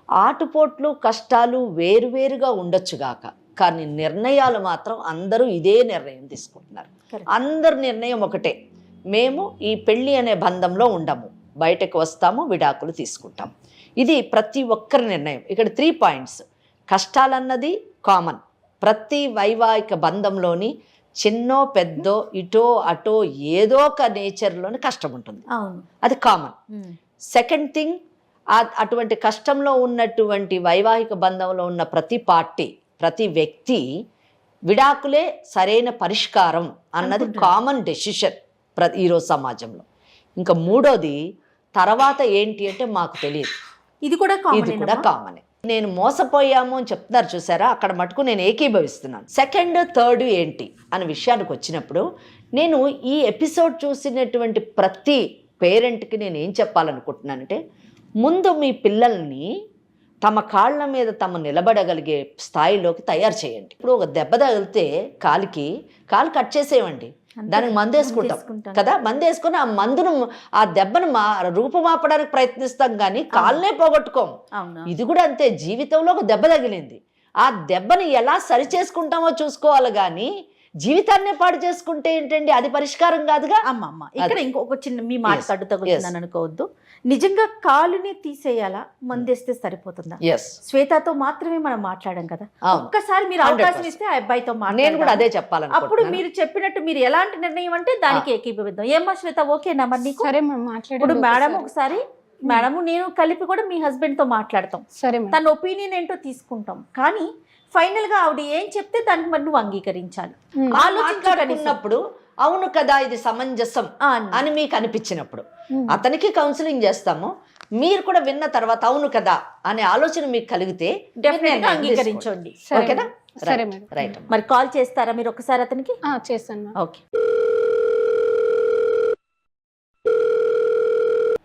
Speaker 3: ఆటుపోట్లు కష్టాలు వేరువేరుగా ఉండొచ్చుగాక, కానీ నిర్ణయాలు మాత్రం అందరూ ఇదే నిర్ణయం తీసుకుంటున్నారు. అందరి నిర్ణయం ఒకటే, మేము ఈ పెళ్ళి అనే బంధంలో ఉండము, బయటకు వస్తాము, విడాకులు తీసుకుంటాము. ఇది ప్రతి ఒక్కరి నిర్ణయం. ఇక్కడ 3 points. కష్టాలన్నది కామన్, ప్రతి వైవాహిక బంధంలోని చిన్నో పెద్దో ఇటో అటో ఏదో ఒక నేచర్లోని కష్టం ఉంటుంది, అది కామన్. సెకండ్ థింగ్, అటువంటి కష్టంలో ఉన్నటువంటి వైవాహిక బంధంలో ఉన్న ప్రతి పార్టీ, ప్రతి వ్యక్తి విడాకులే సరైన పరిష్కారం అన్నది కామన్ డెసిషన్ ఈరోజు సమాజంలో. ఇంకా మూడోది తర్వాత ఏంటి అంటే మాకు తెలియదు, ఇది కూడా కామనే. నేను మోసపోయాము అని చెప్తున్నారు చూసారా, అక్కడ మటుకు నేను ఏకీభవిస్తున్నాను. సెకండ్ థర్డ్ ఏంటి అనే విషయానికి వచ్చినప్పుడు నేను ఈ ఎపిసోడ్ చూసినటువంటి ప్రతి పేరెంట్కి నేను ఏం చెప్పాలనుకుంటున్నానంటే, ముందు మీ పిల్లల్ని తమ కాళ్ళ మీద తమ నిలబడగలిగే స్థాయిలోకి తయారు చేయండి. ఇప్పుడు ఒక దెబ్బ తగిలితే కాలు కట్ చేసేయండి, దానికి మందు వేసుకుంటాం కదా, మందు వేసుకొని ఆ మందును ఆ దెబ్బను రూపుమాపడానికి ప్రయత్నిస్తాం, కానీ కాళ్ళనే పోగొట్టుకోం. ఇది కూడా అంతే, జీవితంలో ఒక దెబ్బ తగిలింది, ఆ దెబ్బని ఎలా సరి చేసుకుంటామో చూసుకోవాలి, కానీ జీవితాన్నే పాడు చేసుకుంటే ఏంటండి, అది పరిష్కారం కాదుగా.
Speaker 5: అమ్మమ్మ ఇక్కడ ఇంకొక చిన్న మీ మాట కట్టు తగ్గుతుందని అనుకోవద్దు. నిజంగా కాలుని తీసేయాలా, మందేస్తే సరిపోతుందా? శ్వేతతో మాత్రమే మనం మాట్లాడాం కదా, ఒక్కసారి మీరు అవకాశం ఇస్తే ఆ అబ్బాయితో
Speaker 3: నేను కూడా అదే చెప్పాలి.
Speaker 5: అప్పుడు మీరు చెప్పినట్టు మీరు ఎలాంటి నిర్ణయం అంటే దానికి ఏకీభవిద్దాం. ఏమ్మా శ్వేత, ఓకేనా మరి నీకు?
Speaker 2: సరే
Speaker 5: ఇప్పుడు మేడం ఒకసారి మేడము నేను కలిపి కూడా మీ హస్బెండ్ తో మాట్లాడతాం,
Speaker 2: సరే
Speaker 5: తన ఒపీనియన్ ఏంటో తీసుకుంటాం, కానీ ఫైనల్ గా ఆవిడ ఏం చెప్తే దానికి మరి నువ్వు అంగీకరించాలి.
Speaker 3: ఆలోచించుకున్నప్పుడు అవును కదా ఇది సమంజసం అని మీకు అనిపించినప్పుడు అతనికి కౌన్సిలింగ్ చేస్తాము, మీరు కూడా విన్న తర్వాత అవును కదా అనే ఆలోచన మీకు కలిగితే
Speaker 5: డెఫినెట్ గా అంగీకరించండి.
Speaker 3: ఓకేనా?
Speaker 2: సరే మేడం.
Speaker 3: రైట్.
Speaker 5: మరి కాల్ చేస్తారా మీరు ఒకసారి అతనికి?
Speaker 2: చేస్తాను మ్యామ్.
Speaker 5: ఓకే.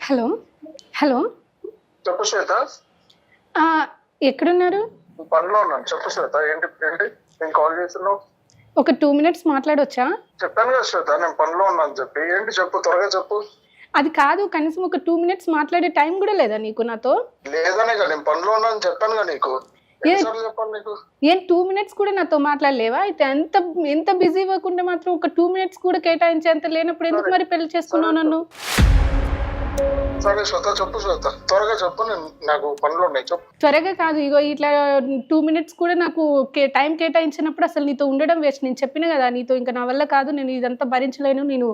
Speaker 2: హలో హలో,
Speaker 4: చెప్పు శ్వేత.
Speaker 2: ఎక్కడున్నారు?
Speaker 4: పనిలో ఉన్నాను. చెప్పు శ్వేత. ఏంటి ఏంటి నేను కాల్ చేస్తున్నావు?
Speaker 2: ఒక 2 minutes మాట్లాడొచ్చా?
Speaker 4: చెప్పాను కదా శ్వేత, నేను పనిలో ఉన్నాను చెప్పి. ఏంటి చెప్పు, త్వరగా చెప్పు.
Speaker 2: అది కాదు, కనీసం ఒక 2 minutes మాట్లాడే టైం కూడా లేదా నీకు నాతో?
Speaker 4: లేదనే కదా, నేను పనిలో ఉన్నాను చెప్పాను కదా నీకు. ఎన్నిసార్లు చెప్పాను నీకు?
Speaker 2: ఏం 2 minutes కూడా నాతో మాట్లాడలేవా? అయితే ఎంత బిజీ వర్క్ ఉంటే మాత్రం ఒక 2 minutes కూడా కేటాయించేంత లేనప్పుడు ఎందుకు మరి పెళ్లి చేసుకున్నావు నన్ను?
Speaker 4: సరే శ్వేత, చెప్పు శ్వేత, త్వరగా చెప్పు. నేను నాకు పనులు ఉన్నాయి, చెప్పు.
Speaker 2: త్వరగా కాదు, ఇగో ఇట్లా 2 minutes కూడా నాకు టైం కేటాయించినప్పుడు అసలు నీతో ఉండడం వేస్ట్. నేను చెప్పిన కదా నీతో ఇంకా నా వల్ల కాదు, నేను ఇదంతా భరించలేను, నేను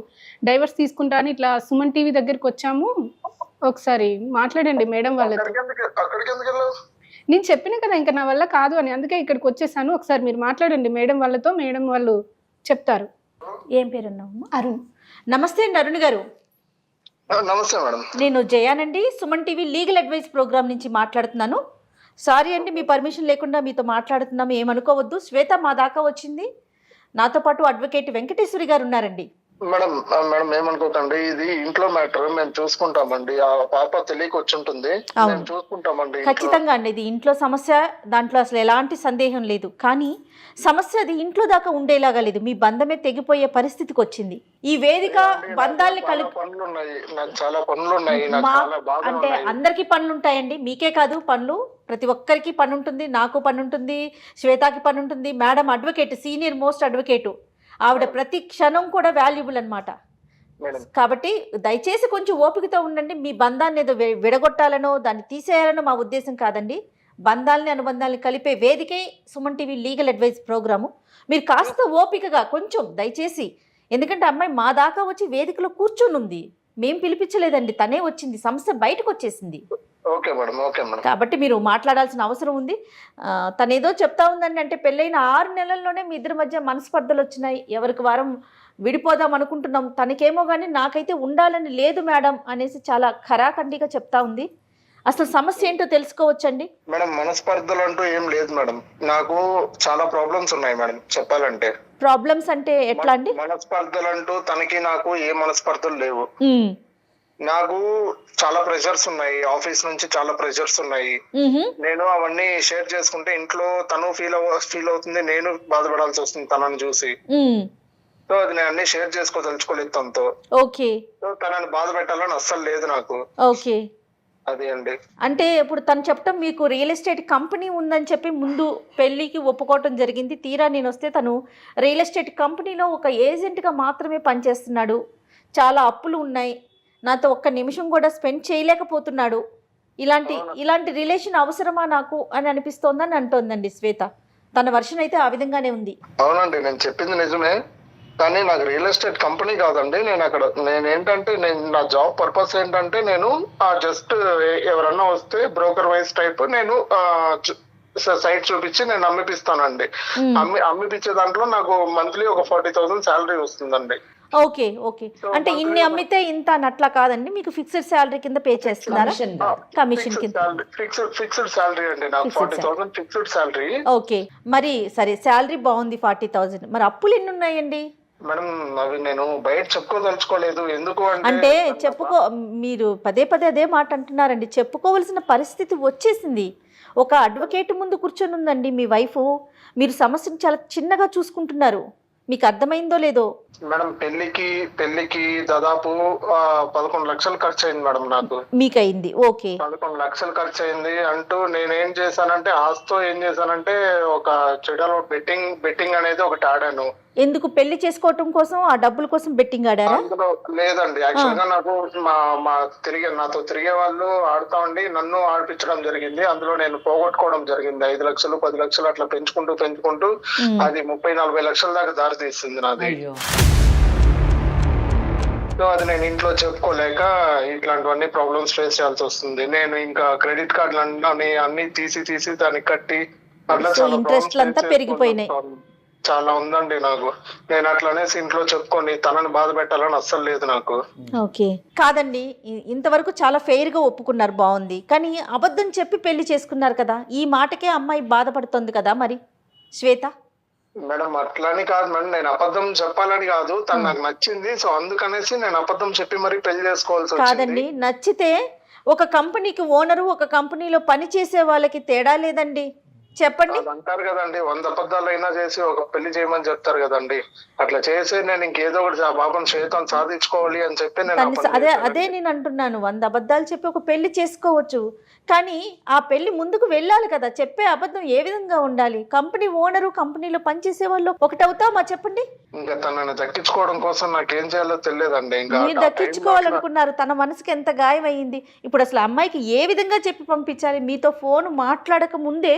Speaker 2: డైవర్స్ తీసుకుంటాను. ఇట్లా సుమన్ టీవీ దగ్గరికి వచ్చాము, ఒకసారి మాట్లాడండి మేడం వాళ్ళతో.
Speaker 4: అక్కడికి ఎందుకు వెళ్ళావు?
Speaker 2: నేను చెప్పిన కదా ఇంకా నా వల్ల కాదు అని, అందుకే ఇక్కడికి వచ్చేసాను. ఒకసారి మీరు మాట్లాడండి మేడం వాళ్ళతో, మేడం వాళ్ళు చెప్తారు.
Speaker 5: ఏం పేరు అన్నావు?
Speaker 2: అరుణ్.
Speaker 5: నమస్తే అండి అరుణ్ గారు.
Speaker 4: నమస్తే మేడం.
Speaker 5: నేను జయానండి, Suman TV legal advice programme నుంచి మాట్లాడుతున్నాను. సారీ అండి, మీ పర్మిషన్ లేకుండా మీతో మాట్లాడుతున్నాము, ఏమనుకోవద్దు. శ్వేత మా దాకా వచ్చింది. నాతో పాటు అడ్వకేట్ వెంకటేశ్వరి గారు ఉన్నారండి.
Speaker 4: మేడం మేడం ఏమనుకోకండి, ఇది ఇంట్లో మ్యాటర్, మేము చూసుకుంటామండి. ఆ పాప తెలియక వచ్చి ఉంటుంది, మేము చూసుకుంటామండి.
Speaker 5: ఖచ్చితంగా అండి, ఇది ఇంట్లో సమస్య, దాంట్లో అసలు ఎలాంటి సందేహం లేదు. కానీ సమస్య అది ఇంట్లో దాకా ఉండేలాగా లేదు, మీ బంధమే తెగిపోయే పరిస్థితికి వచ్చింది. ఈ వేదిక బంధాలని
Speaker 4: పనులు ఉన్నాయి, నాకు చాలా పనులు ఉన్నాయి, నాకు చాలా బాగా
Speaker 5: అంటే అందరికీ పనులు ఉంటాయండి, మీకే కాదు పనులు, ప్రతి ఒక్కరికి పని ఉంటుంది. నాకు పని ఉంటుంది, శ్వేతకి పని ఉంటుంది. Madam advocate, senior most advocate, ఆవిడ ప్రతి క్షణం కూడా వాల్యుబుల్ అనమాట. కాబట్టి దయచేసి కొంచెం ఓపికతో ఉండండి. మీ బంధాన్ని ఏదో విడగొట్టాలనో దాన్ని తీసేయాలనో మా ఉద్దేశం కాదండి. బంధాలని అనుబంధాలని కలిపే వేదికే Suman TV legal advice programme. మీరు కాస్త ఓపికగా కొంచెం దయచేసి, ఎందుకంటే అమ్మాయి మా దాకా వచ్చి వేదికలో కూర్చొని ఉంది, మేం పిలిపించలేదండి, తనే వచ్చింది, సమస్య బయటకు వచ్చేసింది.
Speaker 4: Okay madam, okay madam.
Speaker 5: కాబట్టి మీరు మాట్లాడాల్సిన అవసరం ఉంది. తనేదో చెప్తా ఉందండి, అంటే పెళ్ళైన 6 నెలల్లోనే మీ ఇద్దరి మధ్య మనస్పర్ధలు వచ్చినాయి, ఎవరికి వారం విడిపోదాం అనుకుంటున్నాం, తనకేమో కానీ నాకైతే ఉండాలని లేదు మేడం అనేసి చాలా ఖరాఖండిగా చెప్తా ఉంది. అసలు సమస్య ఏంటో తెలుసుకోవచ్చండి.
Speaker 4: మేడం మనస్పర్ధలు అంటూ ఏం లేదు మేడం, నాకు చాలా ప్రాబ్లమ్స్ ఉన్నాయి మేడం చెప్పాలంటే.
Speaker 5: ప్రాబ్లమ్స్ అంటే ఎట్లా అండి?
Speaker 4: మనస్పర్ధలు అంటూ తనకి నాకు ఏ మనస్పర్ధలు లేవు. నాకు చాలా ప్రెషర్స్ ఉన్నాయి, ఆఫీస్ నుంచి చాలా ప్రెషర్స్ ఉన్నాయి. నేను అవన్నీ షేర్ చేసుకుంటే ఇంట్లో తను ఫీల్ అవుతుంది, నేను బాధపడాల్సి వస్తుంది తనని చూసి. సో అది నేను అన్ని షేర్ చేసుకోదలుచుకోలేదు తనతో.
Speaker 5: ఓకే.
Speaker 4: సో తనని బాధ పెట్టాలని అస్సలు లేదు నాకు.
Speaker 5: ఓకే.
Speaker 4: అది అండి.
Speaker 5: అంటే ఇప్పుడు తను చెప్పడం, మీకు రియల్ ఎస్టేట్ కంపెనీ ఉందని చెప్పి ముందు పెళ్లికి ఒప్పుకోవటం జరిగింది. తీరా నేను వస్తే తను రియల్ ఎస్టేట్ కంపెనీలో ఒక ఏజెంట్గా మాత్రమే పనిచేస్తున్నాడు, చాలా అప్పులు ఉన్నాయి, నాతో ఒక్క నిమిషం కూడా స్పెండ్ చేయలేకపోతున్నాడు, ఇలాంటి రిలేషన్ అవసరమా నాకు అని అనిపిస్తోందని అంటోందండి శ్వేత. తన వర్షన్ అయితే ఆ విధంగానే ఉంది.
Speaker 4: అవునండి, నేను చెప్పింది నిజమే, కానీ నాకు రియల్ ఎస్టేట్ కంపెనీ కాదండి. నేను నా జాబ్ పర్పస్ ఏంటంటే, నేను జస్ట్ ఎవరన్నా వస్తే బ్రోకర్ వైజ్ టైప్ నేను సైట్ చూపించి నేను అమ్మిపిస్తానండి. అమ్మిపించే దాంట్లో నాకు మంత్లీ ఒక 40,000 శాలరీ వస్తుందండి.
Speaker 5: ఓకే. ఓకే. అంటే ఇన్ని అమ్మితే ఇంత అట్లా కాదండి, మీకు ఫిక్స్డ్ శాలరీ కింద పే చేస్తున్నారా? కమిషన్ కింద
Speaker 4: ఫిక్స్డ్ శాలరీ అండి, నాకు 40,000 ఫిక్స్డ్ శాలరీ.
Speaker 5: ఓకే. మరి సరే, శాలరీ బాగుంది 40,000, మరి అప్పులు ఎన్ని ఉన్నాయండి?
Speaker 4: మేడం అవి నేను బయట చెప్పుకోదలుచుకోలేదు. ఎందుకు
Speaker 5: అంటే మీరు పదే అదే మాట అంటున్నారండి. చెప్పుకోవలసిన పరిస్థితి వచ్చేసింది. ఒక అడ్వకేట్ ముందు కూర్చొని ఉందండి మీ వైఫ్, మీరు సమస్యను చాలా చిన్నగా చూసుకుంటున్నారు. మీకు అర్థమైందో లేదో?
Speaker 4: మేడం పెళ్లికి దాదాపు 11 లక్షలు ఖర్చు అయింది మేడం నాకు.
Speaker 5: మీకు అయింది? ఓకే.
Speaker 4: 11 లక్షలు ఖర్చు అయింది అంటూ నేనేం చేశానంటే, ఆస్తో ఏం చేశానంటే ఒక చెడలో బెట్టింగ్ అనేది ఒకటి ఆడాను.
Speaker 5: ఎందుకు? పెళ్లి చేసుకోవటం కోసం, ఆ డబ్బుల కోసం బెట్టింగ్ ఆడారా?
Speaker 4: అందులో లేదండి, యాక్చువల్ గా నాకు నాతో తిరిగే వాళ్ళు ఆడుతా ఉండి నన్ను ఆడిపించడం జరిగింది. అందులో నేను పోగొట్టుకోవడం జరిగింది. 5 లక్షలు 10 లక్షలు అట్లా పెంచుకుంటూ అది 30-40 లక్షల దాకా దారి తీస్తుంది నాది. సో అది నేను ఇంట్లో చెప్పుకోలేక ఇట్లాంటివన్నీ ప్రాబ్లమ్స్ ఫేస్ చేయాల్సి వస్తుంది. నేను ఇంకా క్రెడిట్ కార్డులు అన్ని తీసి దానికి కట్టి అట్లా
Speaker 5: ఇంట్రెస్ట్లు అంతా పెరిగిపోయినాయి.
Speaker 4: చాలా ఉందండి నాకు. నేను అట్లనేసి ఇంట్లో చెప్పుకొని తనని బాధ పెట్టాలని అస్సలు లేదు నాకు.
Speaker 5: ఓకే. కాదండి, ఇంతవరకు చాలా ఫెయిర్ గా ఒప్పుకున్నారు, బాగుంది. కానీ అబద్ధం చెప్పి పెళ్లి చేసుకున్నారు కదా, ఈ మాటకే అమ్మాయి బాధపడుతుంది కదా మరి? శ్వేత?
Speaker 4: మేడం అట్లాని కాదు మేడం, నేను అబద్ధం చెప్పాలని కాదు, తను నాకు నచ్చింది, సో అందుకనేసి నేను అబద్ధం చెప్పి మరి పెళ్లి చేసుకోవాల్సి వచ్చింది.
Speaker 5: కాదండి, నచ్చితే ఒక కంపెనీకి ఓనరు, ఒక కంపెనీలో పని చేసే వాళ్ళకి తేడా లేదండి, చెప్పండి.
Speaker 4: అది అంటారు కదండి, 100 అబద్ధాలైనా చేసి ఒక పెళ్లి చేయమని చెప్తారు కదండి. అట్లా చేసి నేను ఇంకేదో ఒకటి ఆ బాబుని శ్వేతను సాధించుకోవాలి అని చెప్పి నేను
Speaker 5: అదే నేను అంటున్నాను, 100 అబద్ధాలు చెప్పి ఒక పెళ్లి చేసుకోవచ్చు, కానీ ఆ పెళ్లి ముందుకు వెళ్ళాలి కదా. చెప్పే అబద్ధం ఏ విధంగా ఉండాలి? కంపెనీ ఓనరు, కంపెనీలో పనిచేసే వాళ్ళు ఒకటవుతామా చెప్పండి?
Speaker 4: ఇంకా తనని దక్కించుకోవడం కోసం నాకేం చేయాలో తెలియదండి. ఇంకా
Speaker 5: మీరు దక్కించుకోవాలనుకున్నారు, తన మనసుకి ఎంత గాయం అయ్యింది. ఇప్పుడు అసలు అమ్మాయికి ఏ విధంగా చెప్పి పంపించాలి? మీతో ఫోన్ మాట్లాడక ముందే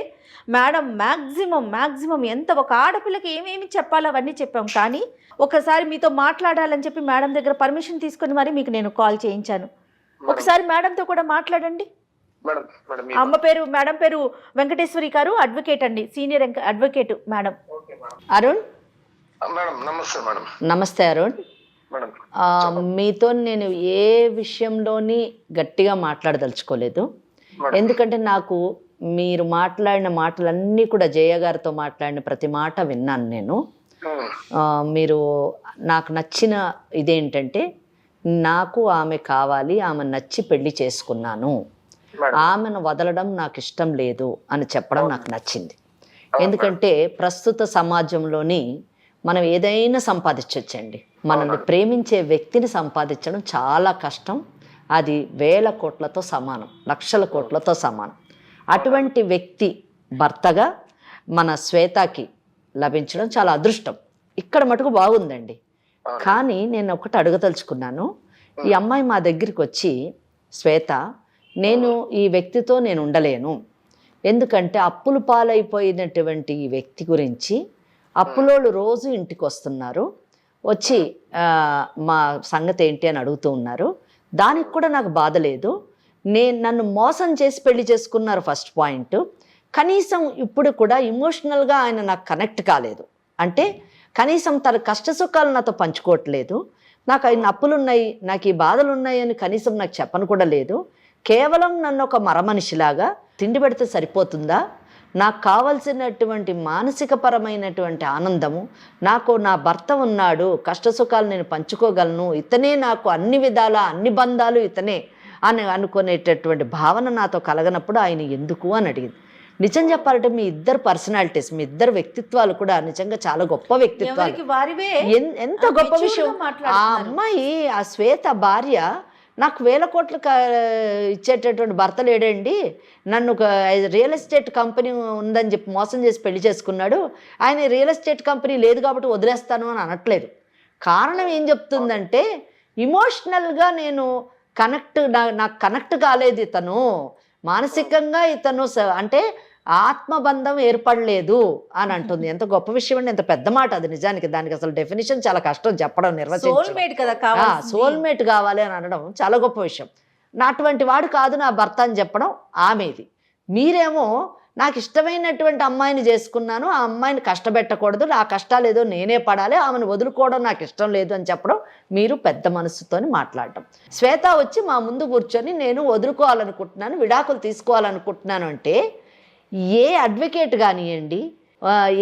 Speaker 5: మేడం మ్యాక్సిమం ఎంత ఒక ఆడపిల్లకి ఏమేమి చెప్పాలో అవన్నీ చెప్పాం, కానీ ఒకసారి మీతో మాట్లాడాలని చెప్పి మేడం దగ్గర పర్మిషన్ తీసుకొని మరి మీకు నేను కాల్ చేయించాను. ఒకసారి మేడంతో కూడా మాట్లాడండి. మేడం పేరు వెంకటేశ్వరి గారు, అడ్వకేట్ అండి, senior advocate madam.
Speaker 3: Arun
Speaker 4: madam నమస్తే మేడం.
Speaker 3: నమస్తే అరుణ్. మీతో నేను ఏ విషయంలోని గట్టిగా మాట్లాడదలుచుకోలేదు, ఎందుకంటే నాకు మీరు మాట్లాడిన మాటలన్నీ కూడా జయ గారితో మాట్లాడిన ప్రతి మాట విన్నాను నేను. మీరు నాకు నచ్చిన ఇదేంటంటే, నాకు ఆమె కావాలి, ఆమె నచ్చి పెళ్లి చేసుకున్నాను, ఆమెను వదలడం నాకు ఇష్టం లేదు అని చెప్పడం నాకు నచ్చింది. ఎందుకంటే ప్రస్తుత సమాజంలోని మనం ఏదైనా సంపాదించవచ్చండి, మనల్ని ప్రేమించే వ్యక్తిని సంపాదించడం చాలా కష్టం. అది 1000 కోట్లతో సమానం, లక్షల కోట్లతో సమానం. అటువంటి వ్యక్తి భర్తగా మన శ్వేతకి లభించడం చాలా అదృష్టం. ఇక్కడ మటుకు బాగుందండి. కానీ నేను ఒకటి అడగదలుచుకున్నాను. ఈ అమ్మాయి మా దగ్గరికి వచ్చి, శ్వేత నేను ఈ వ్యక్తితో నేను ఉండలేను, ఎందుకంటే అప్పులు పాలైపోయినటువంటి ఈ వ్యక్తి గురించి అప్పులోళ్ళు రోజు ఇంటికి వస్తున్నారు, వచ్చి మా సంగతి ఏంటి అని అడుగుతూ ఉన్నారు. దానికి కూడా నాకు బాధ లేదు, నన్ను మోసం చేసి పెళ్లి చేసుకున్నారు ఫస్ట్ పాయింట్. కనీసం ఇప్పుడు కూడా ఇమోషనల్గా ఆయన నాకు కనెక్ట్ కాలేదు, అంటే కనీసం తన కష్ట సుఖాలు నాతో పంచుకోవట్లేదు, నాకు ఆయన అప్పులు ఉన్నాయి, నాకు ఈ బాధలు ఉన్నాయి అని కనీసం నాకు చెప్పను కూడా లేదు. కేవలం నన్ను ఒక మరమనిషిలాగా తిండి పెడితే సరిపోతుందా? నాకు కావలసినటువంటి మానసికపరమైనటువంటి ఆనందము, నాకు నా భర్త ఉన్నాడు, కష్ట సుఖాలు నేను పంచుకోగలను, ఇతనే నాకు అన్ని విధాల అన్ని బంధాలు ఇతనే అని అనుకునేటటువంటి భావన నాతో కలగనప్పుడు ఆయన ఎందుకు అని అడిగింది. నిజం చెప్పాలంటే మీ ఇద్దరు పర్సనాలిటీస్, మీ ఇద్దరు వ్యక్తిత్వాలు కూడా నిజంగా చాలా గొప్ప వ్యక్తిత్వాలు. ఎంత గొప్ప విషయం. ఆ అమ్మాయి, ఆ శ్వేత భార్య, నాకు 1000 కోట్లు ఇచ్చేటటువంటి భర్త లేడండి, నన్ను ఒక రియల్ ఎస్టేట్ కంపెనీ ఉందని చెప్పి మోసం చేసి పెళ్లి చేసుకున్నాడు, ఆయన రియల్ ఎస్టేట్ కంపెనీ లేదు కాబట్టి వదిలేస్తాను అని అనట్లేదు. కారణం ఏం చెప్తుందంటే, ఇమోషనల్గా నేను నాకు కనెక్ట్ కాలేదు ఇతను, మానసికంగా ఇతను అంటే ఆత్మబంధం ఏర్పడలేదు అని అంటుంది. ఎంత గొప్ప విషయం అండి, ఎంత పెద్ద మాట అది. నిజానికి దానికి అసలు డెఫినేషన్ చాలా కష్టం చెప్పడం, నిర్వచించడం. సోల్మేట్ కావాలి అని అనడం చాలా గొప్ప విషయం. నా అటువంటి వాడు కాదు నా భర్త అని చెప్పడం ఆమెది. మీరేమో నాకు ఇష్టమైనటువంటి అమ్మాయిని చేసుకున్నాను, ఆ అమ్మాయిని కష్టపెట్టకూడదు, నా కష్టాలు ఏదో నేనే పడాలి, ఆమెను వదులుకోవడం నాకు ఇష్టం లేదు అని చెప్పడం మీరు పెద్ద మనసుతోని మాట్లాడటం. శ్వేత వచ్చి మా ముందు కూర్చొని నేను వదులుకోవాలనుకుంటున్నాను, విడాకులు తీసుకోవాలనుకుంటున్నాను అంటే, ఏ అడ్వకేట్ కానివ్వండి,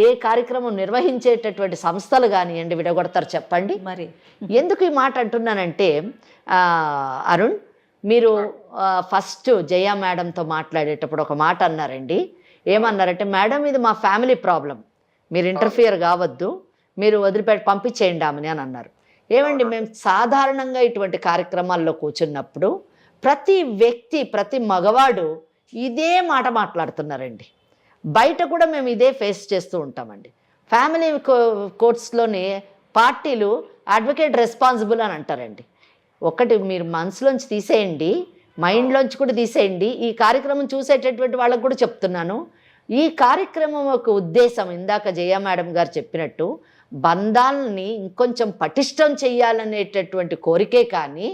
Speaker 3: ఏ కార్యక్రమం నిర్వహించేటటువంటి సంస్థలు కానివ్వండి విడగొడతారు చెప్పండి? మరి ఎందుకు ఈ మాట అంటున్నానంటే, అరుణ్ మీరు ఫస్ట్ జయ మేడంతో మాట్లాడేటప్పుడు ఒక మాట అన్నారండి. ఏమన్నారంటే, మేడం ఇది మా ఫ్యామిలీ ప్రాబ్లం, మీరు ఇంటర్ఫియర్ కావద్దు, మీరు వదిలిపెట్టి పంపించేయండి ఆమెని అని అన్నారు. ఏమండి, మేము సాధారణంగా ఇటువంటి కార్యక్రమాల్లో కూర్చున్నప్పుడు ప్రతి వ్యక్తి, ప్రతి మగవాడు ఇదే మాట మాట్లాడుతున్నారండి. బయట కూడా మేము ఇదే ఫేస్ చేస్తూ ఉంటామండి. ఫ్యామిలీ కోర్ట్స్లోని పార్టీలు అడ్వకేట్ రెస్పాన్సిబుల్ అని అంటారండి. ఒకటి మీరు మనసులోంచి తీసేయండి, మైండ్లోంచి కూడా తీసేయండి. ఈ కార్యక్రమం చూసేటటువంటి వాళ్ళకు కూడా చెప్తున్నాను, ఈ కార్యక్రమం యొక్క ఉద్దేశం ఇందాక జయ మేడం గారు చెప్పినట్టు బంధాలని ఇంకొంచెం పటిష్టం చేయాలనేటటువంటి కోరికే కానీ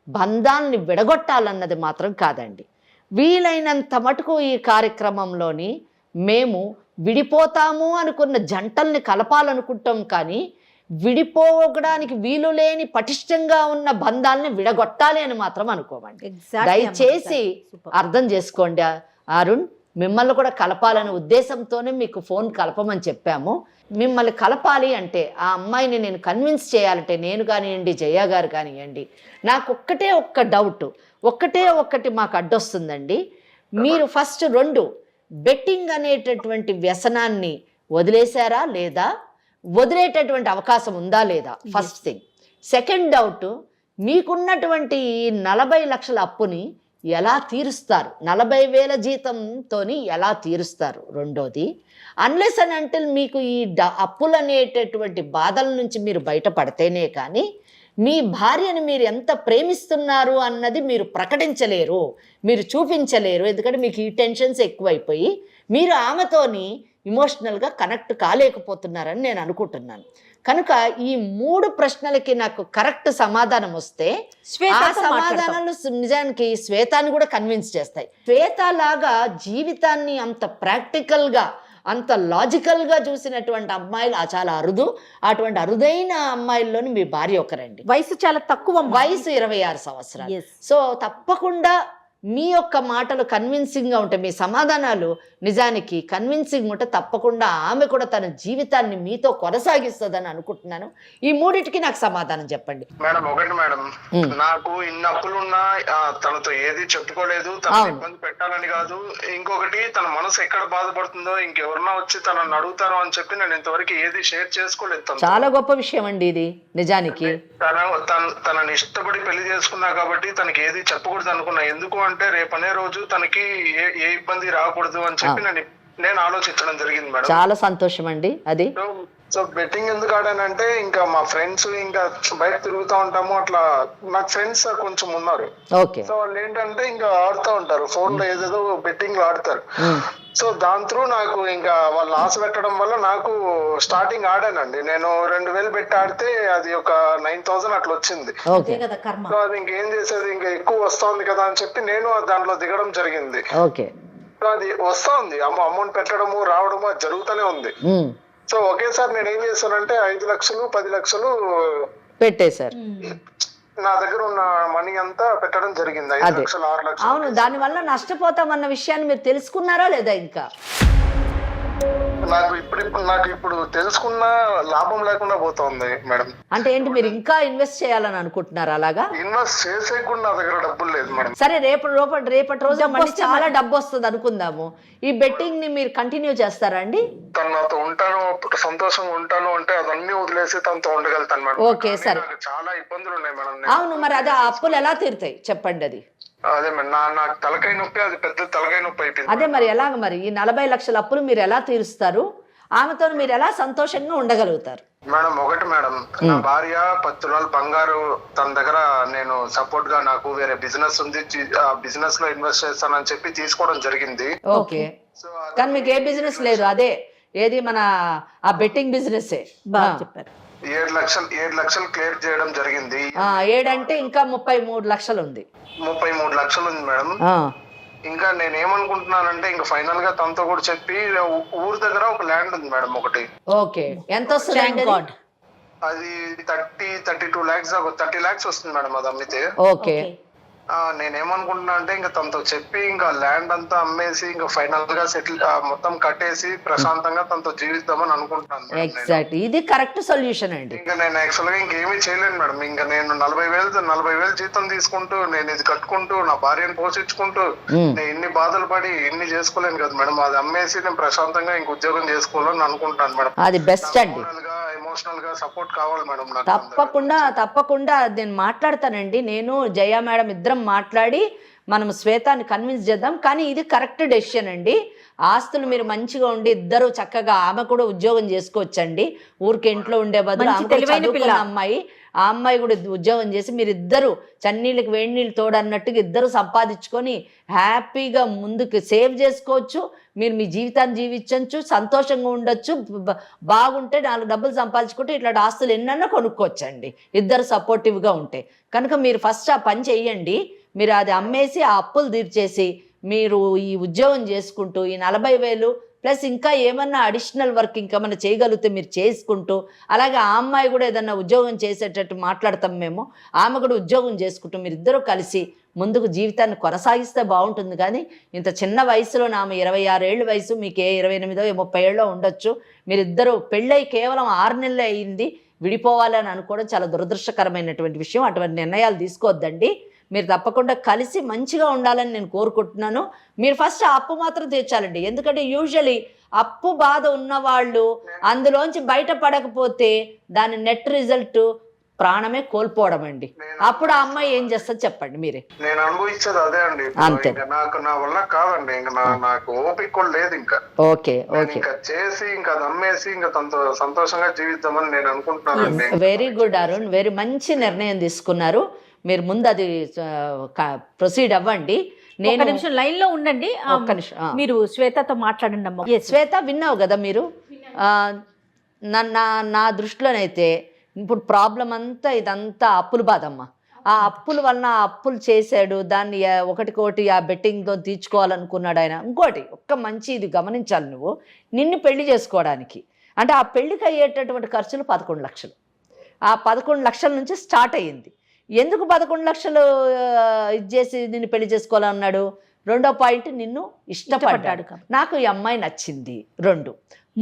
Speaker 3: బంధాలని విడగొట్టాలన్నది మాత్రం కాదండి. వీలైనంత మటుకు ఈ కార్యక్రమంలోని మేము విడిపోతాము అనుకున్న జంటల్ని కలపాలనుకుంటాం, కానీ విడిపోవడానికి వీలు లేని పటిష్టంగా ఉన్న బంధాలని విడగొట్టాలి అని మాత్రం అనుకోమండి. దయచేసి అర్థం చేసుకోండి అరుణ్. మిమ్మల్ని కూడా కలపాలనే ఉద్దేశంతోనే మీకు ఫోన్ కలపమని చెప్పాము. మిమ్మల్ని కలపాలి అంటే ఆ అమ్మాయిని నేను కన్విన్స్ చేయాలంటే నేను కానివ్వండి, జయ గారు కానివ్వండి, నాకు ఒక్క డౌట్, ఒక్కటి మాకు అడ్డొస్తుందండి. మీరు ఫస్ట్ 2 బెట్టింగ్ అనేటటువంటి వ్యసనాన్ని వదిలేశారా లేదా, వదిలేటటువంటి అవకాశం ఉందా లేదా, ఫస్ట్ థింగ్. సెకండ్ డౌట్, మీకున్నటువంటి 40 లక్షల అప్పుని ఎలా తీరుస్తారు, 40,000 జీతంతో ఎలా తీరుస్తారు. రెండోది, అన్లెస్ అండ్ అంటిల్ మీకు ఈ అప్పులు అనేటటువంటి బాధల నుంచి మీరు బయటపడితేనే కానీ మీ భార్యను మీరు ఎంత ప్రేమిస్తున్నారు అన్నది మీరు ప్రకటించలేరు, మీరు చూపించలేరు. ఎందుకంటే మీకు ఈ టెన్షన్స్ ఎక్కువైపోయి మీరు ఆమెతోని ఇమోషనల్గా కనెక్ట్ కాలేకపోతున్నారని నేను అనుకుంటున్నాను. కనుక ఈ 3 ప్రశ్నలకి నాకు కరెక్ట్ సమాధానం వస్తే ఆ సమాధానాలు నిజానికి శ్వేతాన్ని కూడా కన్విన్స్ చేస్తాయి. శ్వేత లాగా జీవితాన్ని అంత ప్రాక్టికల్గా, అంత లాజికల్గా చూసినటువంటి అమ్మాయిలు చాలా అరుదు. అటువంటి అరుదైన అమ్మాయిల్లోని మీ భార్య ఒకరండి.
Speaker 5: వయసు చాలా తక్కువ,
Speaker 3: వయసు 26 సంవత్సరాలు. సో తప్పకుండా మీ యొక్క మాటలు కన్విన్సింగ్గా ఉంటాయి, మీ సమాధానాలు నిజానికి కన్విన్సింగ్ ఉంటే తప్పకుండా ఆమె కూడా తన జీవితాన్ని మీతో కొనసాగిస్తుందని అనుకుంటున్నాను. ఈ 3టికి నాకు సమాధానం చెప్పండి.
Speaker 4: మేడం, ఒకటి మేడం, నాకు ఇన్ని అప్పులున్నా తనతో ఏది చెప్పుకోలేదు, తన ఇబ్బంది పెట్టాలని కాదు. ఇంకొకటి, తన మనసు ఎక్కడ బాధపడుతుందో ఇంకెవరన్నా వచ్చి తనని అడుగుతారో అని చెప్పి నేను ఇంతవరకు ఏది షేర్ చేసుకోలేదు.
Speaker 3: చాలా గొప్ప విషయం అండి ఇది నిజానికి.
Speaker 4: తనని ఇష్టపడి పెళ్లి చేసుకున్నా కాబట్టి తనకి ఏది చెప్పకూడదు అనుకున్నా. ఎందుకు అంటే రేపనే రోజు తనకి ఏ ఇబ్బంది రాకూడదు అని చెప్పి నేను ఆలోచించడం జరిగింది మేడం.
Speaker 3: చాలా సంతోషం అండి అది.
Speaker 4: సో బెట్టింగ్ ఎందుకు ఆడానంటే, ఇంకా మా ఫ్రెండ్స్ ఇంకా బయట తిరుగుతూ ఉంటాము, అట్లా నాకు ఫ్రెండ్స్ కొంచెం ఉన్నారు. సో వాళ్ళు ఏంటంటే ఇంకా ఆడుతూ ఉంటారు ఫోన్ లో, ఏదేదో బెట్టింగ్ లో ఆడతారు. సో దాని త్రూ నాకు ఇంకా వాళ్ళు ఆశ పెట్టడం వల్ల నాకు స్టార్టింగ్ ఆడానండి. నేను 2,000 పెట్టి ఆడితే అది ఒక 9,000 అట్లా వచ్చింది. సో అది ఇంకేం చేసేది, ఇంకా ఎక్కువ వస్తుంది కదా అని చెప్పి నేను దాంట్లో దిగడం జరిగింది. సో అది వస్తా ఉంది, అమౌంట్ పెట్టడము రావడము అది జరుగుతూనే ఉంది. సో ఒకేసారి నేను ఏం చేశానంటే 5 లక్షలు 10 లక్షలు
Speaker 3: పెట్టేశారు.
Speaker 4: నా దగ్గర ఉన్న మనీ అంతా పెట్టడం జరిగింది. 5 లక్షలు 6 లక్షలు.
Speaker 3: అవును, దాని వల్ల నష్టపోతామన్న విషయాన్ని మీరు తెలుసుకున్నారా లేదా? ఇంకా
Speaker 4: నాకు ఇప్పుడు తెలుసుకున్న లాభం లేకుండా పోతుంది మేడం.
Speaker 3: అంటే ఏంటి, మీరు ఇంకా ఇన్వెస్ట్ చేయాలని అనుకుంటున్నారు? అలాగా
Speaker 4: ఇన్వెస్ట్ చేసే కూడా నా దగ్గర డబ్బులు లేదు మేడం.
Speaker 3: సరే, రేపటి రోజు మళ్ళీ చాలా డబ్బు వస్తుంది అనుకుందాము. ఈ బెట్టింగ్ ని మీరు కంటిన్యూ చేస్తారా అండి?
Speaker 4: తను నాతో ఉంటాను, సంతోషంగా ఉంటాను అంటే అదన్నీ వదిలేసి తనతో ఉండగలుగుతాను మేడం.
Speaker 3: ఓకే, సరే.
Speaker 4: చాలా ఇబ్బందులు ఉన్నాయి మేడం.
Speaker 3: అవును, మరి అదే అప్పులు ఎలా తీరుతాయి చెప్పండి? అది
Speaker 4: అదే మేడం, నాకు తలకాయ నొప్పి, అది పెద్ద తలకాయ నొప్పి అయిపోయింది.
Speaker 3: అదే మరి ఎలాగ, మరి ఈ 40 లక్షల అప్పులు మీరు ఎలా తీరుస్తారు? ఆమెతో మీరు ఎలా సంతోషంగా ఉండగలుగుతారు?
Speaker 4: మేడం, ఒకటి మేడం, నా భార్య 10 తులాలు బంగారు తన దగ్గర నేను సపోర్ట్ గా, నాకు వేరే బిజినెస్ ఉంది, ఆ బిజినెస్ లో ఇన్వెస్ట్ చేస్తానని చెప్పి తీసుకోవడం జరిగింది.
Speaker 3: ఓకే, కానీ మీకు ఏ బిజినెస్ లేదు? అదే ఏది మన ఆ బెట్టింగ్ బిజినెస్.
Speaker 5: బాగా చెప్పారు.
Speaker 4: 7 లక్షలు క్లియర్ చేయడం జరిగింది.
Speaker 3: 7 అంటే ఇంకా 33 లక్షలు ఉంది.
Speaker 4: 33 లక్షలు ఉంది మేడం. ఇంకా నేను ఏమనుకుంటున్నానంటే, ఇంకా ఫైనల్ గా తనతో కూడా చెప్పి, ఊరు దగ్గర ఒక ల్యాండ్ ఉంది మేడం ఒకటి.
Speaker 3: ఓకే, ఎంత వస్తుంది?
Speaker 4: అది 32 lakhs, 30 lakhs వస్తుంది మేడం అది అమ్మితే.
Speaker 3: ఓకే,
Speaker 4: నేనేమనుకుంటున్నా అంటే, ఇంకా తనతో చెప్పి ఇంకా ల్యాండ్ అంతా అమ్మేసి ఇంకా ఫైనల్ గా సెటిల్ మొత్తం కట్టేసి ప్రశాంతంగా తనతో జీవిద్దామని అనుకుంటున్నాను.
Speaker 3: ఎగ్జాక్ట్, ఇది కరెక్ట్ సొల్యూషన్ అండి.
Speaker 4: ఇంకా నేను యాక్చువల్ గా ఇంకేమీ చేయలేను మేడం. ఇంకా నేను 40,000 జీతం తీసుకుంటూ నేను ఇది కట్టుకుంటూ నా భార్యను పోషించుకుంటూ నేను ఇన్ని బాధలు పడి ఇన్ని చేసుకోలేను కదా మేడం. అది అమ్మేసి నేను ప్రశాంతంగా ఇంక ఉద్యోగం చేసుకోవాలని అనుకుంటాను మేడం.
Speaker 3: అది బెస్ట్ అండి.
Speaker 4: ఎమోషనల్ గా సపోర్ట్ కావాలి మేడం.
Speaker 3: తప్పకుండా నేను మాట్లాడతానండి. నేను జయ మేడం ఇద్దరం మాట్లాడి మనం శ్వేతాన్ని కన్విన్స్ చేద్దాం. కానీ ఇది కరెక్ట్ డెసిషన్ అండి. ఆస్తులు మీరు మంచిగా ఉండి ఇద్దరు చక్కగా, ఆమె కూడా ఉద్యోగం చేసుకోవచ్చండి. ఊరికి ఇంట్లో ఉండే బదులు చదువుకున్న అమ్మాయి, ఆ అమ్మాయి కూడా ఉద్యోగం చేసి మీరిద్దరు చన్నీళ్ళకి వేడి నీళ్ళు తోడన్నట్టుగా ఇద్దరు సంపాదించుకొని హ్యాపీగా ముందుకు సేవ్ చేసుకోవచ్చు. మీరు మీ జీవితాన్ని జీవించవచ్చు, సంతోషంగా ఉండొచ్చు. బాగుంటే 4 డబ్బులు సంపాదించుకుంటే ఇట్లాంటి ఆస్తులు ఎన్నన్నా కొనుక్కోవచ్చండి ఇద్దరు సపోర్టివ్గా ఉంటే. కనుక మీరు ఫస్ట్ ఆ పని చెయ్యండి. మీరు అది అమ్మేసి ఆ అప్పులు తీర్చేసి మీరు ఈ ఉద్యోగం చేసుకుంటూ ఈ 40,000 ప్లస్ ఇంకా ఏమన్నా అడిషనల్ వర్క్ ఇంకా మనం చేయగలిగితే మీరు చేసుకుంటూ, అలాగే ఆ అమ్మాయి కూడా ఏదన్నా ఉద్యోగం చేసేటట్టు మాట్లాడతాం మేము, ఆమె కూడా ఉద్యోగం చేసుకుంటూ మీరిద్దరూ కలిసి ముందుకు జీవితాన్ని కొనసాగిస్తే బాగుంటుంది. కానీ ఇంత చిన్న వయసులో ఆమె 26 ఏళ్ళ వయసు, మీకు 28 30 ఏళ్ళో ఉండొచ్చు. మీరిద్దరూ పెళ్ళై కేవలం 6 నెలలే అయింది, విడిపోవాలని అనుకోవడం చాలా దురదృష్టకరమైనటువంటి విషయం. అటువంటి నిర్ణయాలు తీసుకోవద్దండి. మీరు తప్పకుండా కలిసి మంచిగా ఉండాలని నేను కోరుకుంటున్నాను. మీరు ఫస్ట్ ఆ అప్పు మాత్రం తీర్చాలండి. ఎందుకంటే యూజువలీ అప్పు బాధ ఉన్నవాళ్ళు అందులోంచి బయటపడకపోతే దాని నెట్ రిజల్ట్ ప్రాణమే కోల్పోవడం అండి. అప్పుడు ఆ అమ్మాయి ఏం చేస్తుంది చెప్పండి మీరే.
Speaker 4: నేను అనుభవించేది అదే అండి.
Speaker 3: అంతే.
Speaker 4: నాకు నా వల్ల కాదండి, ఇంకా నాకు ఓపిక కూడా లేదు. ఇంకా
Speaker 3: ఓకే ఓకే,
Speaker 4: ఇంకా చేసి ఇంకా అది అమ్మేసి ఇంకా తనతో సంతోషంగా జీవిద్దామని నేను అనుకుంటున్నానండి.
Speaker 3: వెరీ గుడ్ అరుణ్, వెరీ మంచి నిర్ణయం తీసుకున్నారు. మీరు ముందు అది ప్రొసీడ్ అవ్వండి.
Speaker 5: ఒక నిమిషం లైన్ లో ఉండండి.
Speaker 3: ఒక్క నిమిషం.
Speaker 5: మీరు శ్వేతతో మాట్లాడండి అమ్మ.
Speaker 3: శ్వేత విన్నావు కదా మీరు. నా దృష్టిలోనైతే ఇప్పుడు ప్రాబ్లం అంతా ఇదంతా అప్పుల బాధమ్మ. ఆ అప్పుల వలన ఆ అప్పులు చేశాడు, దాన్ని ఒకటికోటి ఆ బెట్టింగ్తో తీర్చుకోవాలనుకున్నాడు ఆయన. ఇంకోటి ఒక్క మంచి ఇది గమనించాలి, నువ్వు నిన్ను పెళ్లి చేసుకోవడానికి అంటే ఆ పెళ్లికి అయ్యేటటువంటి ఖర్చులు 11 లక్షలు. ఆ 11 లక్షల నుంచి స్టార్ట్ అయ్యింది. ఎందుకు 11 లక్షలు ఇది చేసి నిన్ను పెళ్లి చేసుకోవాలన్నాడు? రెండో పాయింట్, నిన్ను ఇష్టపడ్డాడు, నాకు ఈ అమ్మాయి నచ్చింది. 2,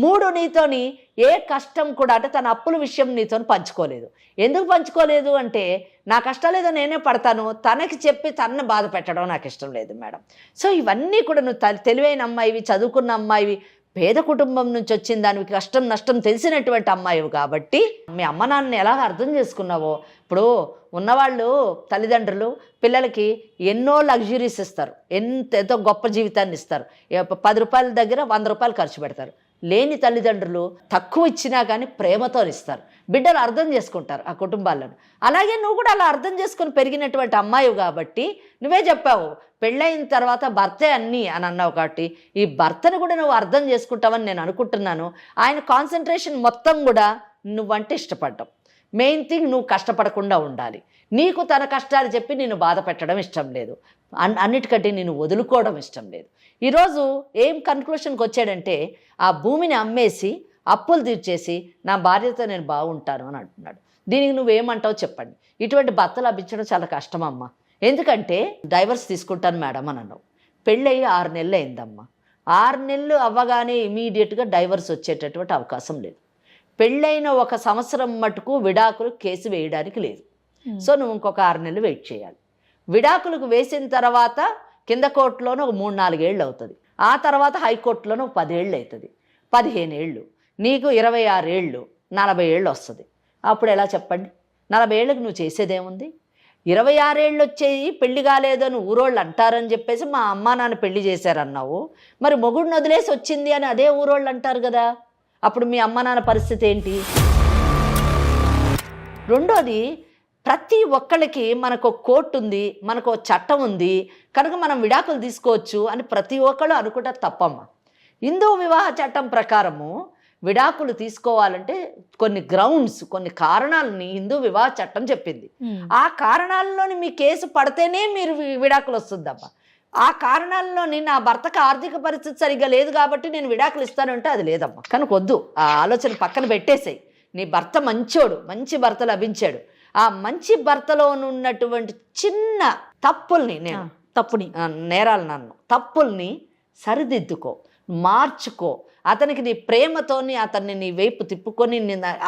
Speaker 3: 3 నీతోని ఏ కష్టం కూడా అంటే తన అప్పుల విషయం నీతో పంచుకోలేదు. ఎందుకు పంచుకోలేదు అంటే నా కష్టాలు ఏదో నేనే పడతాను, తనకి చెప్పి తనని బాధ పెట్టడం నాకు ఇష్టం లేదు మేడం. సో ఇవన్నీ కూడా నువ్వు తెలివైన అమ్మాయివి, చదువుకున్న అమ్మాయివి, పేద కుటుంబం నుంచి వచ్చిన దానికి కష్టం నష్టం తెలిసినటువంటి అమ్మాయివి కాబట్టి మీ అమ్మ నాన్నని ఎలా అర్థం చేసుకున్నావో. ఇప్పుడు ఉన్నవాళ్ళు తల్లిదండ్రులు పిల్లలకి ఎన్నో లగ్జరీస్ ఇస్తారు, ఎంతో గొప్ప జీవితాన్ని ఇస్తారు. 10 రూపాయల దగ్గర 100 రూపాయలు ఖర్చు పెడతారు. లేని తల్లిదండ్రులు తక్కువ ఇచ్చినా కానీ ప్రేమతో ఇస్తారు. బిడ్డలు అర్థం చేసుకుంటారు ఆ కుటుంబాలను. అలాగే నువ్వు కూడా అలా అర్థం చేసుకుని పెరిగినటువంటి అమ్మాయివి కాబట్టి నువ్వే చెప్పావు పెళ్ళైన తర్వాత భర్తే అన్నీ అని అన్నావు. కాబట్టి ఈ భర్తను కూడా నువ్వు అర్థం చేసుకుంటావని నేను అనుకుంటున్నాను. ఆయన కాన్సన్ట్రేషన్ మొత్తం కూడా నువ్వంటే ఇష్టపడ్డావు. మెయిన్ థింగ్ నువ్వు కష్టపడకుండా ఉండాలి. నీకు తన కష్టాలు చెప్పి నేను బాధ పెట్టడం ఇష్టం లేదు, అన్నిటికంటే నేను వదులుకోవడం ఇష్టం లేదు. ఈరోజు ఏం కన్క్లూషన్కి వచ్చాడంటే ఆ భూమిని అమ్మేసి అప్పులు తీర్చేసి నా భార్యతో నేను బాగుంటాను అని అంటున్నాడు. దీనికి నువ్వేమంటావు చెప్పండి. ఇటువంటి భర్త లభించడం చాలా కష్టమమ్మా. ఎందుకంటే డైవర్స్ తీసుకుంటాను మేడం అని అన్నావు. పెళ్ళయి 6 నెలలు అయిందమ్మా. 6 నెలలు అవ్వగానే ఇమీడియట్గా డైవర్స్ వచ్చేటటువంటి అవకాశం లేదు. పెళ్ళైన 1 సంవత్సరం మటుకు విడాకులు కేసు వేయడానికి లేదు. సో నువ్వు ఇంకొక 6 నెలలు వెయిట్ చేయాలి. విడాకులకు వేసిన తర్వాత కింద కోర్టులోనూ ఒక 3-4 ఏళ్ళు అవుతుంది. ఆ తర్వాత హైకోర్టులోనూ 10 ఏళ్ళు అవుతుంది. 15 ఏళ్ళు, నీకు 26 ఏళ్ళు, 40 ఏళ్ళు వస్తుంది. అప్పుడు ఎలా చెప్పండి? 40 ఏళ్ళకి నువ్వు చేసేదేముంది? 26 ఏళ్ళు వచ్చేయి పెళ్లి కాలేదని ఊరోళ్ళు అంటారని చెప్పేసి మా అమ్మా నాన్న పెళ్లి చేశారన్నావు. మరి మొగుడిని వదిలేసి వచ్చింది అని అదే ఊరోళ్ళు అంటారు కదా. అప్పుడు మీ అమ్మ నాన్న పరిస్థితి ఏంటి? రెండోది, ప్రతి ఒక్కళ్ళకి మనకు కోర్టు ఉంది, మనకు చట్టం ఉంది కనుక మనం విడాకులు తీసుకోవచ్చు అని ప్రతి ఒక్కళ్ళు అనుకుంటే తప్పమ్మ. హిందూ వివాహ చట్టం ప్రకారము విడాకులు తీసుకోవాలంటే కొన్ని గ్రౌండ్స్, కొన్ని కారణాలని హిందూ వివాహ చట్టం చెప్పింది. ఆ కారణాలలోని మీ కేసు పడితేనే మీరు విడాకులు వస్తుందమ్మా. ఆ కారణాల్లోని నా భర్తకు ఆర్థిక పరిస్థితి సరిగ్గా లేదు కాబట్టి నేను విడాకులు ఇస్తానంటే అది లేదమ్మా. కనుక వద్దు, ఆ ఆలోచన పక్కన పెట్టేసాయి. నీ భర్త మంచోడు, మంచి భర్త లభించాడు. ఆ మంచి భర్తలో ఉన్నటువంటి చిన్న తప్పుల్ని, నేరాలు నన్ను తప్పుల్ని సరిదిద్దుకో, మార్చుకో. అతనికి నీ ప్రేమతోని అతన్ని నీ వైపు తిప్పుకొని,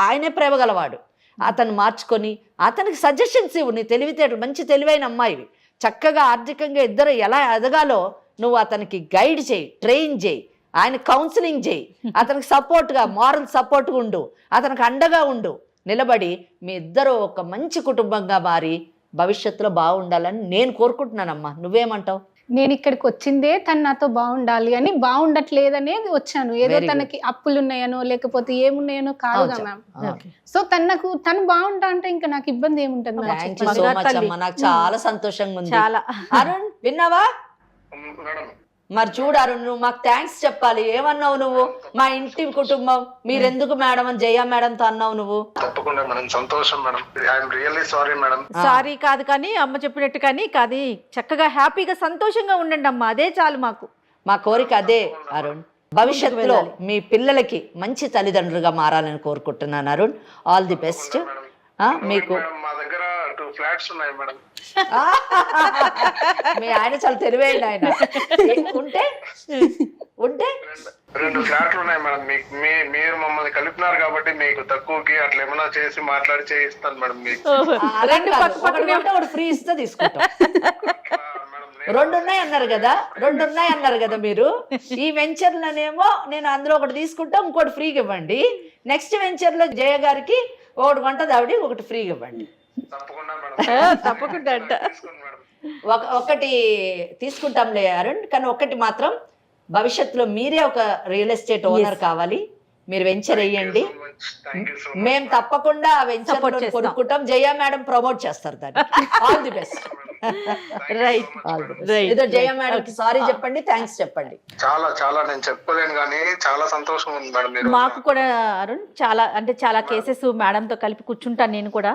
Speaker 3: ఆయనే ప్రేమ గలవాడు, అతన్ని మార్చుకొని అతనికి సజెషన్స్ ఇవ్వు. నీ తెలివితేటలు, మంచి తెలివైన అమ్మాయివి, చక్కగా ఆర్థికంగా ఇద్దరు ఎలా ఎదగాలో నువ్వు అతనికి గైడ్ చేయి, ట్రైన్ చేయి, ఆయన కౌన్సిలింగ్ చేయి, అతనికి సపోర్ట్గా, మారల్ సపోర్ట్గా ఉండు, అతనికి అండగా ఉండు. నిలబడి మీ ఇద్దరు ఒక మంచి కుటుంబంగా మారి భవిష్యత్తులో బాగుండాలని నేను కోరుకుంటున్నానమ్మా. నువ్వేమంటావు?
Speaker 2: నేను ఇక్కడికి వచ్చిందే తను నాతో బాగుండాలి అని, బాగుండట్లేదనేది వచ్చాను. ఏదో తనకి అప్పులు ఉన్నాయనో లేకపోతే ఏమున్నాయనో కాదుగా మ్యామ్. సో తను బాగుంటా అంటే ఇంకా నాకు ఇబ్బంది ఏముంటుంది?
Speaker 3: నాకు చాలా సంతోషంగా ఉంది. అరుణ్ విన్నావా? మరి చూడు అరుణ్, నువ్వు మాకు థ్యాంక్స్ చెప్పాలి. ఏమన్నావు నువ్వు? మా ఇంటి కుటుంబం మీరెందుకు మేడం అని జయ మేడంతో అన్నావు నువ్వు.
Speaker 4: తప్పకుండా మేడం, సంతోషం madam. I'm really sorry madam.
Speaker 5: Sorry కాదు కానీ అమ్మ చెప్పినట్టు కానీ కాదు, చక్కగా హ్యాపీగా సంతోషంగా ఉండండి అమ్మా, అదే చాలు మాకు.
Speaker 3: మా కోరిక అదే అరుణ్. భవిష్యత్తులో మీ పిల్లలకి మంచి తల్లిదండ్రులుగా మారాలని కోరుకుంటున్నాను అరుణ్. All the best. మీకు
Speaker 4: మేడం, మా దగ్గర 2 ఫ్లాట్స్ ఉన్నాయి మేడం.
Speaker 3: మీ ఆయన చాలా తెలివైన ఆయన. ఉంటే
Speaker 4: 2 ఫ్లాట్లు ఉన్నాయి మేడం. మీరు మమ్మల్ని కలిపినారు కాబట్టి మీకు తక్కువకి అట్లా ఏమైనా చేసి మాట్లాడి చేయిస్తాను మేడం. మీకు
Speaker 3: ఒకటి ఫ్రీ ఇస్తే తీసుకుంటాం. 2 ఉన్నాయి అన్నారు కదా మీరు. ఈ వెంచర్లోనేమో నేను అందులో ఒకటి తీసుకుంటా, ఇంకోటి ఫ్రీగా ఇవ్వండి. నెక్స్ట్ వెంచర్ లో జయ గారికి 1 గంట దావిడి, 1 ఫ్రీగా ఇవ్వండి.
Speaker 4: తప్పకుండా మేడం,
Speaker 5: తప్పకుండా అంట.
Speaker 4: తీసుకోండి మేడం.
Speaker 3: ఒకటి తీసుకుంటాంలే అరుణ్, కానీ ఒకటి మాత్రం భవిష్యత్తులో మీరే ఒక రియల్ ఎస్టేట్ ఓనర్ కావాలి. మీరు వెంచర్ వేయండి.
Speaker 4: Thank you so much.
Speaker 3: మేము తప్పకుండా వెంచర్ కొనుక్కుంటాం. జయ మేడం ప్రమోట్ చేస్తారు దాన్ని. All the best.
Speaker 5: రైట్.
Speaker 3: ఏదో జయ మేడం కి సారీ చెప్పండి, థ్యాంక్స్ చెప్పండి.
Speaker 4: చాలా నేను చెప్పలేను కానీ చాలా సంతోషం ఉంది మేడం. మీరు
Speaker 5: మాకు కూడా అరుణ్ చాలా కేసెస్ మేడంతో కలిపి కూర్చుంటాను నేను కూడా.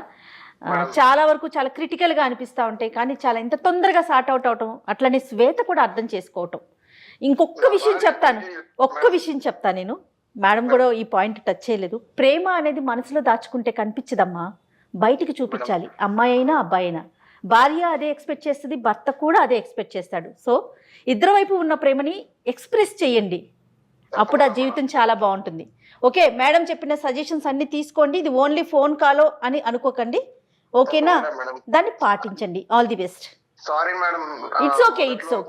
Speaker 5: చాలా వరకు చాలా క్రిటికల్గా అనిపిస్తూ ఉంటాయి, కానీ చాలా ఇంత తొందరగా సార్ట్ అవుట్ అవటం, అట్లనే శ్వేత కూడా అర్థం చేసుకోవటం. ఒక్క విషయం చెప్తాను నేను. మేడం కూడా ఈ పాయింట్ టచ్ చేయలేదు. ప్రేమ అనేది మనసులో దాచుకుంటే కనిపించదమ్మా, బయటికి చూపించాలి. అమ్మాయి అయినా అబ్బాయి అయినా. భార్య అదే ఎక్స్పెక్ట్ చేస్తుంది, భర్త కూడా అదే ఎక్స్పెక్ట్ చేస్తాడు. సో ఇద్దరు వైపు ఉన్న ప్రేమని ఎక్స్ప్రెస్ చేయండి, అప్పుడు ఆ జీవితం చాలా బాగుంటుంది. ఓకే, మేడం చెప్పిన సజెషన్స్ అన్ని తీసుకోండి. ఇది ఓన్లీ ఫోన్ కాలో అని అనుకోకండి, ఓకేనా? దాన్ని పాటించండి. All the best.
Speaker 4: Sorry madam,
Speaker 5: it's okay.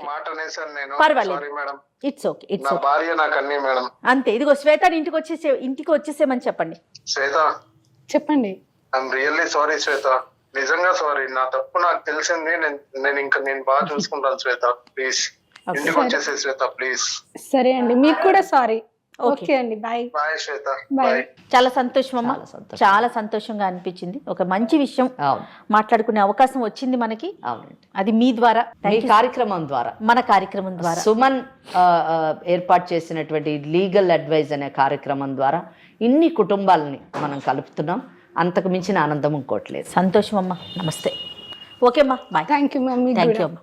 Speaker 4: మాట అనేసాను నేను.
Speaker 5: పర్వాలేదు.
Speaker 4: Sorry madam.
Speaker 5: It's okay.
Speaker 4: నా భార్య నాకు అన్నీ మేడం.
Speaker 5: అంతే. ఇదిగో శ్వేత ఇంటికి వచ్చేసేమని చెప్పండి.
Speaker 4: శ్వేత,
Speaker 2: చెప్పండి.
Speaker 4: ఐఎమ్ రియల్లీ సారీ శ్వేత, నిజంగా సారీ. నా తప్పు నాకు తెలిసింది. నేను బాగా చూసుకుంటాను శ్వేత. ప్లీజ్ ఇంటికి వచ్చేసే శ్వేత, ప్లీజ్.
Speaker 2: సరే అండి, మీకు కూడా సారీ. ఓకే అండి, బాయ్.
Speaker 4: బాయ్ శ్వేత,
Speaker 2: బాయ్.
Speaker 4: బాయ్.
Speaker 5: చాలా సంతోషం అమ్మా, చాలా సంతోషంగా అనిపించింది. ఒక మంచి విషయం మాట్లాడుకునే అవకాశం వచ్చింది మనకి.
Speaker 3: అవునండి,
Speaker 5: అది మీ ద్వారా,
Speaker 3: ఈ కార్యక్రమం ద్వారా,
Speaker 5: మన కార్యక్రమం ద్వారా,
Speaker 3: సుమన్ ఏర్పాటు చేసినటువంటి లీగల్ అడ్వైజ్ అనే కార్యక్రమం ద్వారా ఇన్ని కుటుంబాలని మనం కలుపుతున్నాం. అంతకు మించిన ఆనందం ఇంకోట్లేదు.
Speaker 5: సంతోషం అమ్మా. నమస్తే. ఓకే అమ్మా, bye.
Speaker 2: Thank you ma'am.
Speaker 5: Thank you అమ్మా.